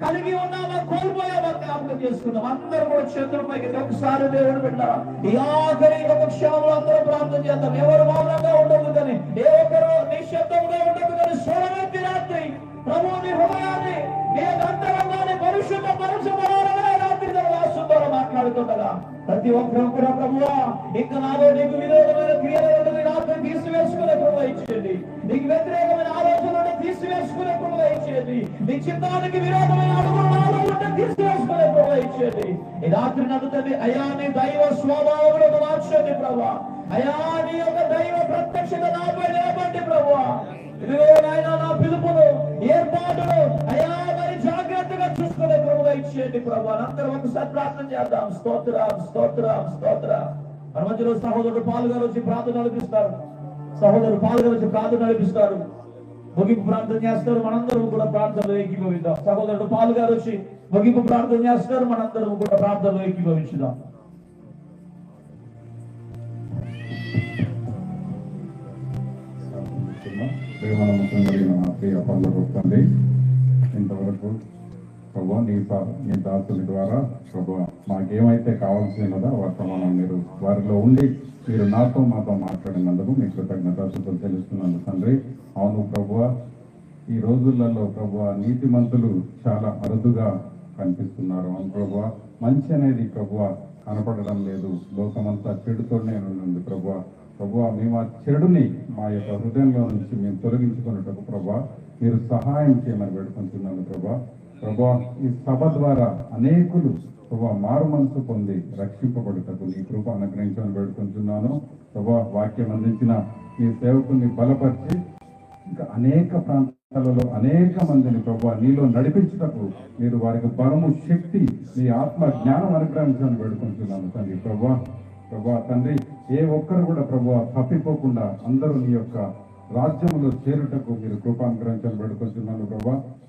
కలిగి ఉన్నామా, కోల్పోయామా జ్ఞాపకం చేసుకున్నాం. అందరూ కూడా చేతులు పైకెత్తి ఒకసారి దేవుడు పెట్టారా ఈ ఆఖరి ఒక క్షణంలో అందరూ ప్రార్థన చేద్దాం. ఎవరు మౌనంగా ఉండదు కానీ, ఏ ఒక్కరు నిశ్శబ్దంగా ఉండదు కానీ, స్వరమెత్తి రాత్రి ప్రభువుని హృదయాన్ని ఏ అంతరంగాన్ని పరిశుద్ధ పరచబడాలని రాత్రి ద్వారా మాట్లాడుతుండగా ప్రతి ఒక్కరూ కూడా ప్రభువా ఇంకా నాలో నీకు విరోధమైన క్రియలను రాత్రి తీసివేసుకునే కృప ఇచ్చేయండి, నీకు వ్యతిరేకమైన ఆలోచనలను తీసివేసుకునే కృప ఇచ్చేయండి, నీ చిత్తానికి విరోధమైన అడుగులను తీసివేసుకునే కృప ఇచ్చేయండి. ఈ రాత్రి నన్ను తండ్రి అయా నీ దైవ స్వభావములను మార్చండి ప్రభువా, అయా నీ యొక్క దైవ ప్రత్యక్షత నాపై లేపండి ప్రభువా. ఇదిగో నాయన నా పిలుపును, ఏర్పాటును అయా మరి జాగ్రత్తగా చూసుకునే కృప ఇచ్చేయండి ప్రభువా. అందరం ఒకసారి ప్రార్థన చేద్దాం. స్తోత్రం స్తోత్రం స్తోత్రం. మన మధ్యలో సహోదరుడు పాల్గొని వచ్చి ప్రార్థన నడిపిస్తారు. సహోదరుడు పాల్గొని వచ్చి ప్రార్థన నడిపిస్తారు. ముగింపు ప్రార్థన చేస్తారు. మనందరం కూడా ప్రార్థనలో ఏకీభవిద్దాం. సహోదరుడు పాల్గొని వచ్చి ముగింపు ప్రార్థన చేస్తారు. మనందరం కూడా ప్రార్థనలో ఏకీభవించుదాం. తెలియజేస్తున్నాం. ప్రేమనమ్మకం కలిగిన మా ప్రియ పనులకు తండ్రి, ఇంతవరకు ప్రభు నీ దాసుల ద్వారా ప్రభు మాకేమైతే కావాల్సినదో వర్తమానం మీరు వారిలో ఉండి మీరు మాతో మాట్లాడినందుకు మీ కృతజ్ఞతలు తెలుస్తున్నాను తండ్రి. అవును ప్రభు, ఈ రోజులలో ప్రభు నీతిమంతులు చాలా అరుదుగా కనిపిస్తున్నారు. అవును ప్రభు, మంచి అనేది ప్రభు కనపడడం లేదు. లోకమంతా చెడుతోనే ఉంది ప్రభు. మేము ఆ చెడుని మా యొక్క హృదయంలో నుంచి మేము తొలగించుకున్నట్టు ప్రభు మీరు సహాయం చేయమని వేడుకుంటున్నాను ప్రభు. ఈ సభ ద్వారా అనేకులు మారు మనసు పొంది రక్షింపబడుటకు నీ కృప అనుగ్రహించమని వేడుకుంటున్నాను వాక్యం అందించిన ఈ సేవకుని బలపరిచి ఇంకా అనేక ప్రాంతాలలో అనేక మందిని నీలో నడిపించుటకు మీరు వారికి బలము, శక్తి, నీ ఆత్మ జ్ఞానం అనుగ్రహించమని వేడుకుంటున్నాను తండ్రి. తండ్రి, ఏ ఒక్కరు కూడా తప్పిపోకుండా అందరూ నీ యొక్క రాజ్యములో చేరుటకు మీరు కృప అనుగ్రహించమని వేడుకుంటున్నాను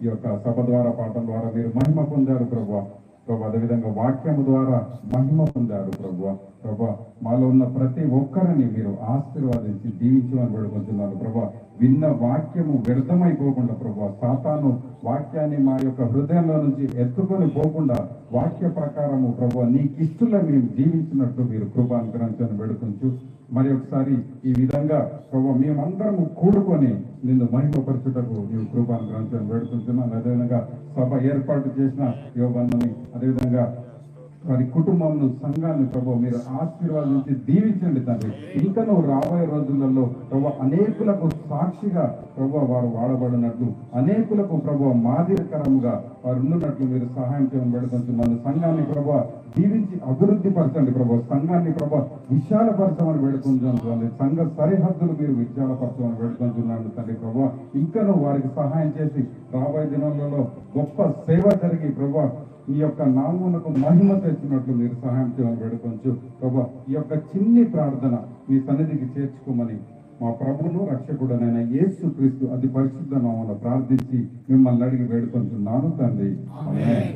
ఈ యొక్క సభ ద్వారా, పాఠం ద్వారా మీరు మహిమ పొందారు అదేవిధంగా వాక్యము ద్వారా మహిమ పొందారు మాలో ఉన్న ప్రతి ఒక్కరిని మీరు ఆశీర్వాదించి దీవించమని వేడుకుంటున్నాను విన్న వాక్యము వ్యర్థమైపోకుండా సాతాను వాక్యాన్ని మా యొక్క హృదయంలో నుంచి ఎత్తుకొని పోకుండా వాక్య ప్రకారము నీకు ఇష్టంలో మేము జీవించినట్టు మీరు కృప అనుగ్రహించని వేడుకొంచు. మరి ఒకసారి ఈ విధంగా మేమందరము కూడుకొని నిన్ను మహిమపరచుటకు నీవు కృప అనుగ్రహించని వేడుకుంటున్నాను. అదేవిధంగా సభ ఏర్పాటు చేసిన యోగాన్ని, అదేవిధంగా వారి కుటుంబంను, సంఘాన్ని మీరు ఆశీర్వాదించి దీవించండి తండ్రి. ఇంకనూ రాబోయే రోజులలో అనేకులకు సాక్షిగా వారు వాడబడినట్లు, అనేకులకు మాదిరికరంగా వారు ఉన్నట్లు మీరు సహాయం చేయమని వేడుకుంటున్నాను. సంఘాన్ని దీవించి అభివృద్ధి పరచండి సంఘాన్ని విశాలపరచమని వేడుకుంటున్నాను. సంఘ సరిహద్దులు మీరు విశాలపరచమని వేడుకుంటున్నాను తండ్రి. ఇంకనూ వారికి సహాయం చేసి రాబోయే దినాలలో గొప్ప సేవ జరిగి ఈ యొక్క నామమునకు మహిమ తెచ్చినట్లు మీరు సహాయం చేయమని వేడుకొంచు ఈ యొక్క చిన్ని ప్రార్థన మీ సన్నిధికి చేర్చుకోమని మా ప్రభువును రక్షకుడనైన యేసు క్రీస్తు అతి పరిశుద్ధ నామమున ప్రార్థించి మిమ్మల్ని అడిగి వేడుకొంటున్నాను తండ్రి. ఆమేన్.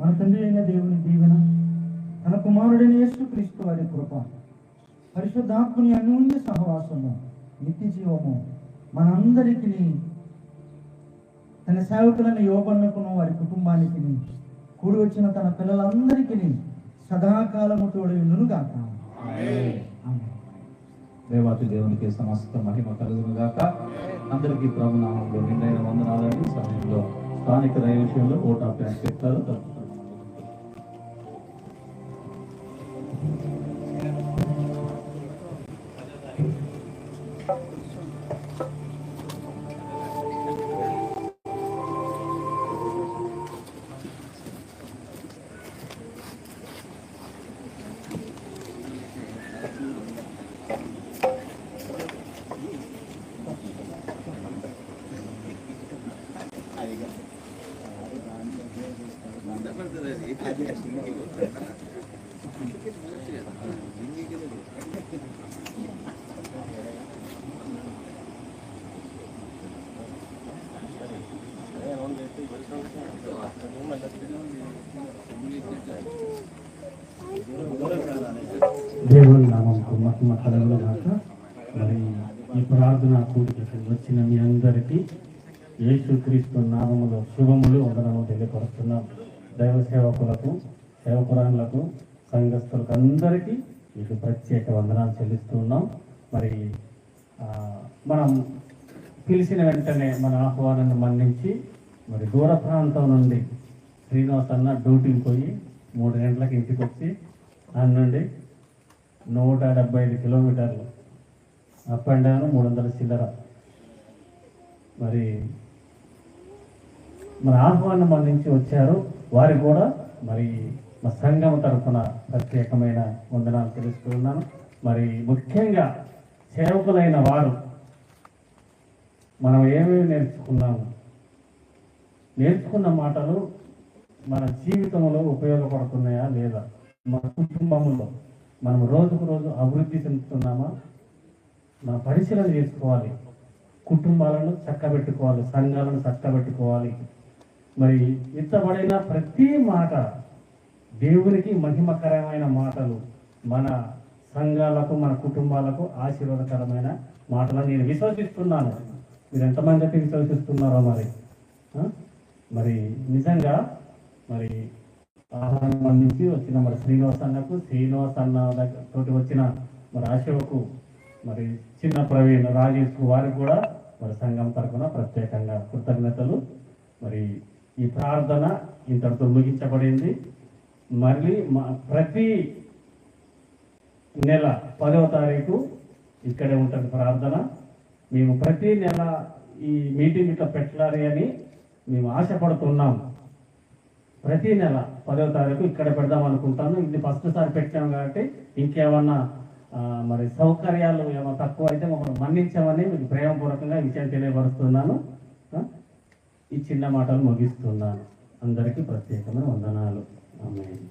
మన తండ్రి అయిన దేవుని దీవెన, తన కుమారుడైన యేసు క్రీస్తు వారి కృప, పరిశుద్ధాత్మని అన్యోన్య సహవాసము, నిత్య జీవము మనందరికీ, తన సేవకులైన యోబన్నకును వారి కుటుంబానికి, కూడి వచ్చిన తన పిల్లలందరికీ సదాకాలము తోడుగాక. దేవాతి దేవునికి సమస్త మహిమ కలుగును గాక. అందరికీ ప్రభు నామములో నిండైన వందనాలని సమయంలో స్థానిక దైవ విషయంలో ఓట్ ఆఫ్ థ్యాంక్స్ చెప్తారు. దేవుని నామముకు మహిమ కలుగును గాక. మరి ఈ ప్రార్థన కూడికకు వచ్చిన మీ అందరికీ యేసుక్రీస్తు నామములో శుభములు, వందనములు తెలియపరుస్తున్నాం. దైవ సేవకులకు, సేవకురాలకు, సంఘస్థులకు అందరికీ మీకు ప్రత్యేక వందనాలు చెల్లిస్తున్నాం. మరి మనం పిలిచిన వెంటనే మన ఆహ్వానాన్ని మన్నించి మరి దూర ప్రాంతం నుండి శ్రీనివాస్ అన్న డ్యూటీకి పోయి 3 గంటలకు ఇంటికి వచ్చి అన్న నుండి 175 కిలోమీటర్లు అప్ అండ్ డౌన్ 300 చిల్లర. మరి మన ఆహ్వానం మన్నించి వచ్చారు. వారికి కూడా మరి మా సంఘం తరఫున ప్రత్యేకమైన వందనాలు తెలుస్తున్నాను. మరి ముఖ్యంగా సేవకులైన వారు మనం ఏమేమి నేర్చుకున్న మాటలు మన జీవితంలో ఉపయోగపడుతున్నాయా లేదా, మన కుటుంబంలో మనం రోజుకు రోజు అభివృద్ధి చెందుతున్నామా, మన పరిశీలన చేసుకోవాలి. కుటుంబాలను చక్కబెట్టుకోవాలి, సంఘాలను చక్కబెట్టుకోవాలి. మరి ఇత్తబడిన ప్రతి మాట దేవునికి మహిమకరమైన మాటలు, మన సంఘాలకు, మన కుటుంబాలకు ఆశీర్వాదకరమైన మాటలను నేను విశ్వసిస్తున్నాను. మీరు ఎంతమంది అయితే విశ్వసిస్తున్నారో మరి మరి నిజంగా మరి ఆహారం నుంచి వచ్చిన మరి శ్రీనివాస్ అన్న దగ్గర తోటి వచ్చిన మరి ఆశవకు మరి చిన్న ప్రవీణ్ రాజేష్ వారికి కూడా మరి సంఘం తరఫున ప్రత్యేకంగా కృతజ్ఞతలు. మరి ఈ ప్రార్థన ఇంతటితో ముగించబడింది. మళ్ళీ ప్రతి నెల 10వ తారీఖు ఇక్కడే ఉంటుంది ప్రార్థన. మేము ప్రతి నెల ఈ మీటింగ్ ఇట్లా పెట్టాలి అని మేము ఆశపడుతున్నాం. ప్రతి నెల 10వ తారీఖు ఇక్కడ పెడదాం అనుకుంటాను. ఇది ఫస్ట్ సారి పెట్టాం కాబట్టి ఇంకేమన్నా మరి సౌకర్యాలు ఏమైనా తక్కువ అయితే మమ్మల్ని మన్నించామని మీకు ప్రేమపూర్వకంగా విషయం తెలియపరుస్తున్నాను. ఈ చిన్న మాటలు ముగిస్తున్నాను. అందరికీ ప్రత్యేకమైన వందనాలు. ఆమేన్.